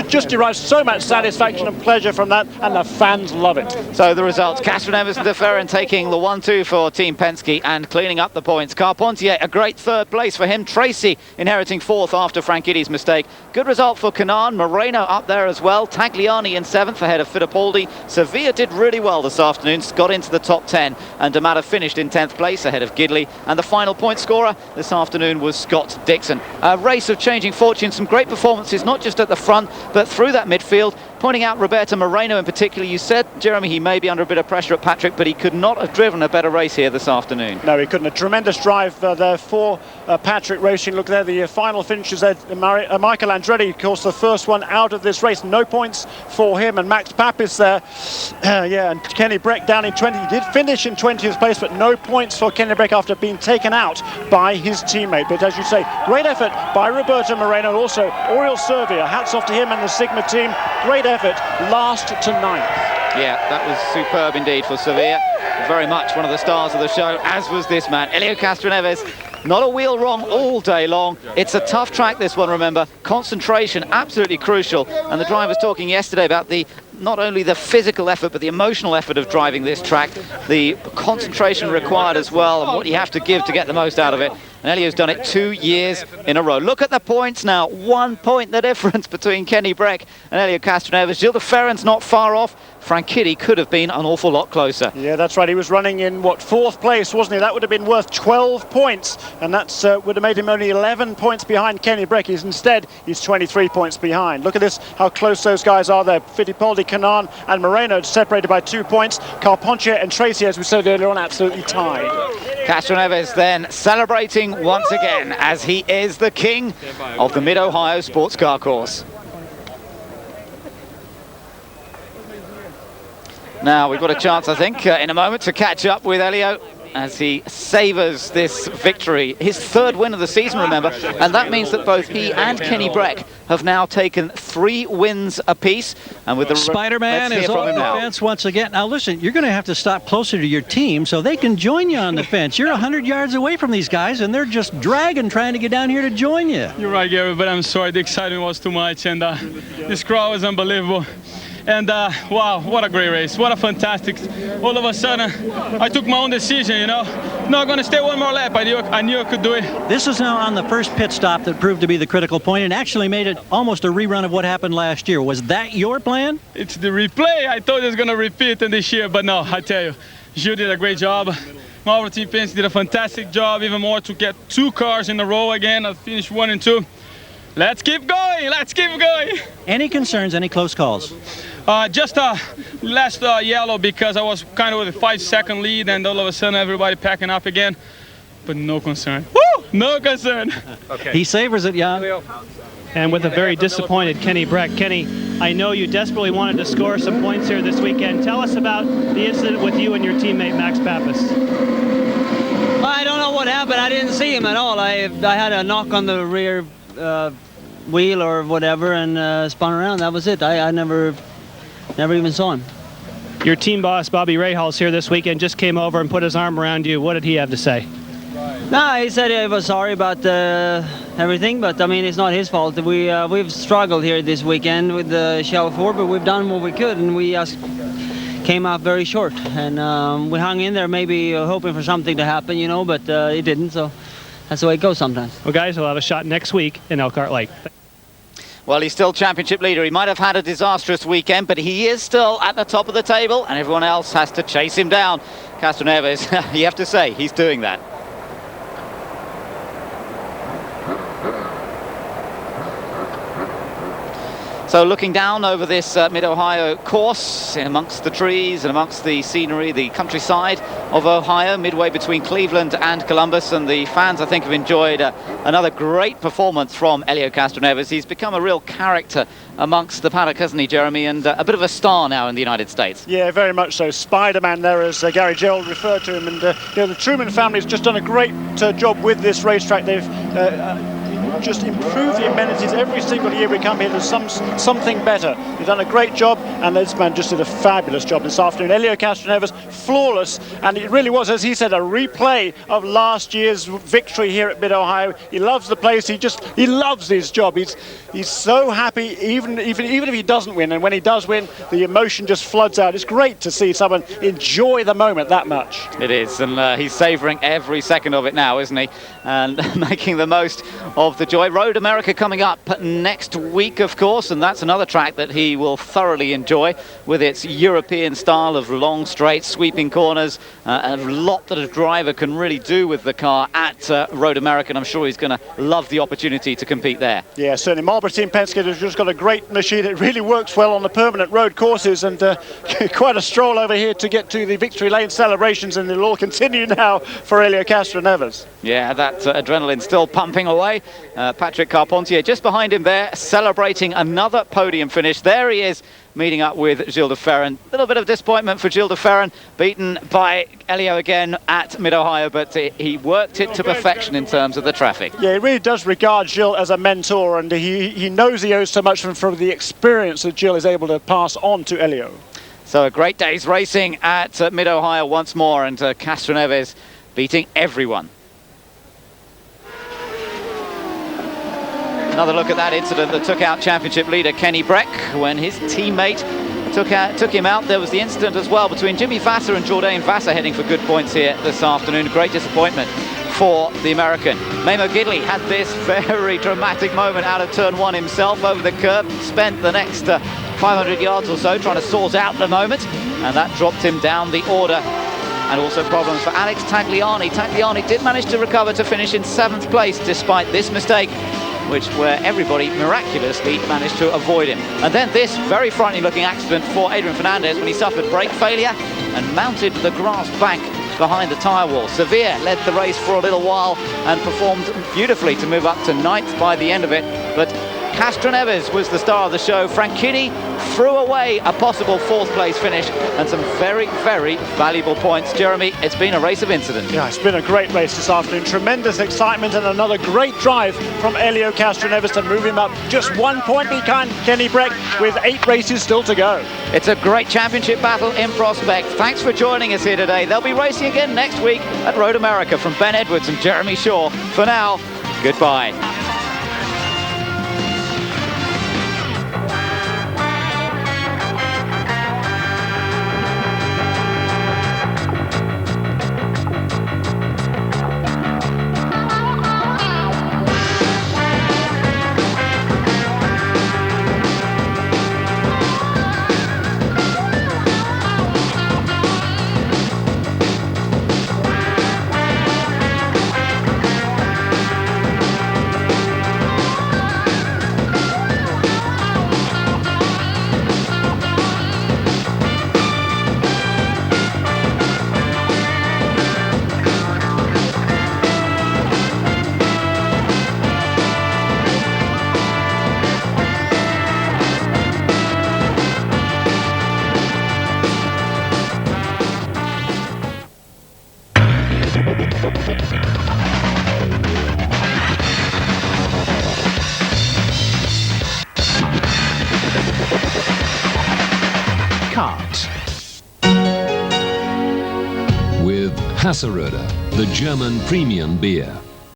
just derives so much satisfaction and pleasure from that, and the fans love it. So the results: Castroneves and de Ferran taking the 1-2 for Team Penske and cleaning up the points. Carpentier, a great 3rd place for him. Tracy inheriting 4th after Franchitti's mistake. Good result for Kanaan. Moreno up there as well. Tagliani in 7th ahead of Fittipaldi. Sevilla did really well this afternoon, got into the top 10, and D'Amato finished in 10th place ahead of Gidley. And the final point scorer this afternoon was Scott Dixon. A race of changing fortunes, some great performances, not just at the front, but through that midfield. pointing out Roberto Moreno in particular. You said, Jeremy, he may be under a bit of pressure at Patrick, but he could not have driven a better race here this afternoon. No, he couldn't. A tremendous drive there for Patrick Racing. Look there, the final finishes there. Michael Andretti, of course, the first one out of this race. No points for him. And Max Papis there. Yeah, and Kenny Breck down in 20. He did finish in 20th place, but no points for Kenny Breck after being taken out by his teammate. But as you say, great effort by Roberto Moreno, and also Oriol Servia. Hats off to him and the Sigma team. Great effort, last to 9th. Yeah, that was superb indeed for Sevilla. Very much one of the stars of the show, as was this man, Helio Castroneves. Not a wheel wrong all day long. It's a tough track, this one, remember. Concentration, absolutely crucial. And the driver was talking yesterday about not only the physical effort, but the emotional effort of driving this track, the concentration required as well, and what you have to give to get the most out of it. And Helio's done it 2 years in a row. Look at the points now. 1 point the difference between Kenny Breck and Helio Castroneves. Gilles de Ferran's not far off. Franchitti could have been an awful lot closer. Yeah, that's right. He was running in, what, 4th place, wasn't he? That would have been worth 12 points, and that would have made him only 11 points behind Kenny Breck. Instead, he's 23 points behind. Look at this, how close those guys are there. Fittipaldi, Canaan, and Moreno separated by 2 points. Carpentier and Tracy, as we said earlier on, absolutely tied. Castroneves then celebrating once again as he is the king of the Mid-Ohio Sports Car Course. Now we've got a chance, I think, in a moment to catch up with Helio as he savours this victory. His 3rd win of the season, remember, and that means that both he and Kenny Breck have now taken 3 wins apiece. And with the Spider-Man is on the fence once again. Now listen, you're going to have to stop closer to your team so they can join you on the fence. You're 100 yards away from these guys, and they're just dragging, trying to get down here to join you. You're right, Gary, but I'm sorry. The excitement was too much, and this crowd was unbelievable. And wow, what a great race. What a fantastic. All of a sudden, I took my own decision, you know. Not going to stay one more lap. I knew I could do it. This is now on the first pit stop that proved to be the critical point and actually made it almost a rerun of what happened last year. Was that your plan? It's the replay. I thought it was going to repeat in this year, but no, I tell you, Gilles did a great job. Marvel Team Penske did a fantastic job, even more to get 2 cars in a row again. I finished 1 and 2. Let's keep going. Let's keep going. Any concerns, any close calls? Just last yellow because I was kind of with a 5-second lead and all of a sudden everybody packing up again. But no concern. Woo! No concern. Okay. He savors it, Jan. And with a very disappointed Kenny Breck. Kenny, I know you desperately wanted to score some points here this weekend. Tell us about the incident with you and your teammate Max Papis. I don't know what happened. I didn't see him at all. I had a knock on the rear wheel or whatever and spun around. That was it. I never even saw him. Your team boss, Bobby Rahals, here this weekend, just came over and put his arm around you. What did he have to say? No, he said he was sorry about everything, but I mean, it's not his fault. We've struggled here this weekend with the Shell 4, but we've done what we could, and we just came out very short. And we hung in there, maybe hoping for something to happen, you know, but it didn't, so that's the way it goes sometimes. Well, guys, we'll have a shot next week in Elkhart Lake. Well, he's still championship leader. He might have had a disastrous weekend, but he is still at the top of the table, and everyone else has to chase him down. Castroneves, you have to say, he's doing that. So looking down over this Mid-Ohio course, in amongst the trees and amongst the scenery, the countryside of Ohio, midway between Cleveland and Columbus, and the fans, I think, have enjoyed another great performance from Helio Castroneves. He's become a real character amongst the paddock, hasn't he, Jeremy, and a bit of a star now in the United States. Yeah, very much so. Spider-Man there, as Gary Gerald referred to him, and you know, the Truman family has just done a great job with this racetrack. They've just improve the amenities every single year we come here. There's something better. They've done a great job, and this man just did a fabulous job this afternoon. Helio Castroneves, flawless, and it really was, as he said, a replay of last year's victory here at Mid-Ohio. He loves the place. He loves his job. He's so happy, even if he doesn't win, and when he does win, the emotion just floods out. It's great to see someone enjoy the moment that much. It is, and he's savouring every second of it now, isn't he? And making the most of the joy. Road America coming up next week, of course, and that's another track that he will thoroughly enjoy with its European style of long, straight, sweeping corners. A lot that a driver can really do with the car at Road America, and I'm sure he's going to love the opportunity to compete there. Yeah, certainly. Marlboro Team Penske has just got a great machine. It really works well on the permanent road courses, and quite a stroll over here to get to the victory lane celebrations, and it'll all continue now for Helio Castroneves. Yeah, that adrenaline still pumping away. Patrick Carpentier just behind him there, celebrating another podium finish. There he is, meeting up with Gilles de Ferran. A little bit of disappointment for Gilles de Ferran, beaten by Helio again at Mid-Ohio, but he worked it to perfection in terms of the traffic. Yeah, he really does regard Gilles as a mentor, and he knows he owes so much from the experience that Gilles is able to pass on to Helio. So a great day's racing at Mid-Ohio once more, and Castroneves beating everyone. Another look at that incident that took out championship leader Kenny Breck when his teammate took him out. There was the incident as well between Jimmy Vasser and Jourdain Vasser, heading for good points here this afternoon. Great disappointment for the American. Memo Gidley had this very dramatic moment out of turn 1 himself over the curb, spent the next 500 yards or so trying to sort out the moment, and that dropped him down the order. And also problems for Alex Tagliani. Tagliani did manage to recover to finish in 7th place despite this mistake, where everybody miraculously managed to avoid him. And then this very frightening looking accident for Adrian Fernandez when he suffered brake failure and mounted the grass bank behind the tyre wall. Severe led the race for a little while and performed beautifully to move up to 9th by the end of it, but Castroneves was the star of the show. Franchitti threw away a possible 4th place finish and some very, very valuable points. Jeremy, it's been a race of incident. Yeah, it's been a great race this afternoon. Tremendous excitement and another great drive from Helio Castroneves to move him up just 1 point behind Kenny Breck with 8 races still to go. It's a great championship battle in prospect. Thanks for joining us here today. They'll be racing again next week at Road America. From Ben Edwards and Jeremy Shaw, for now, goodbye. With Hasseröder, the German premium beer.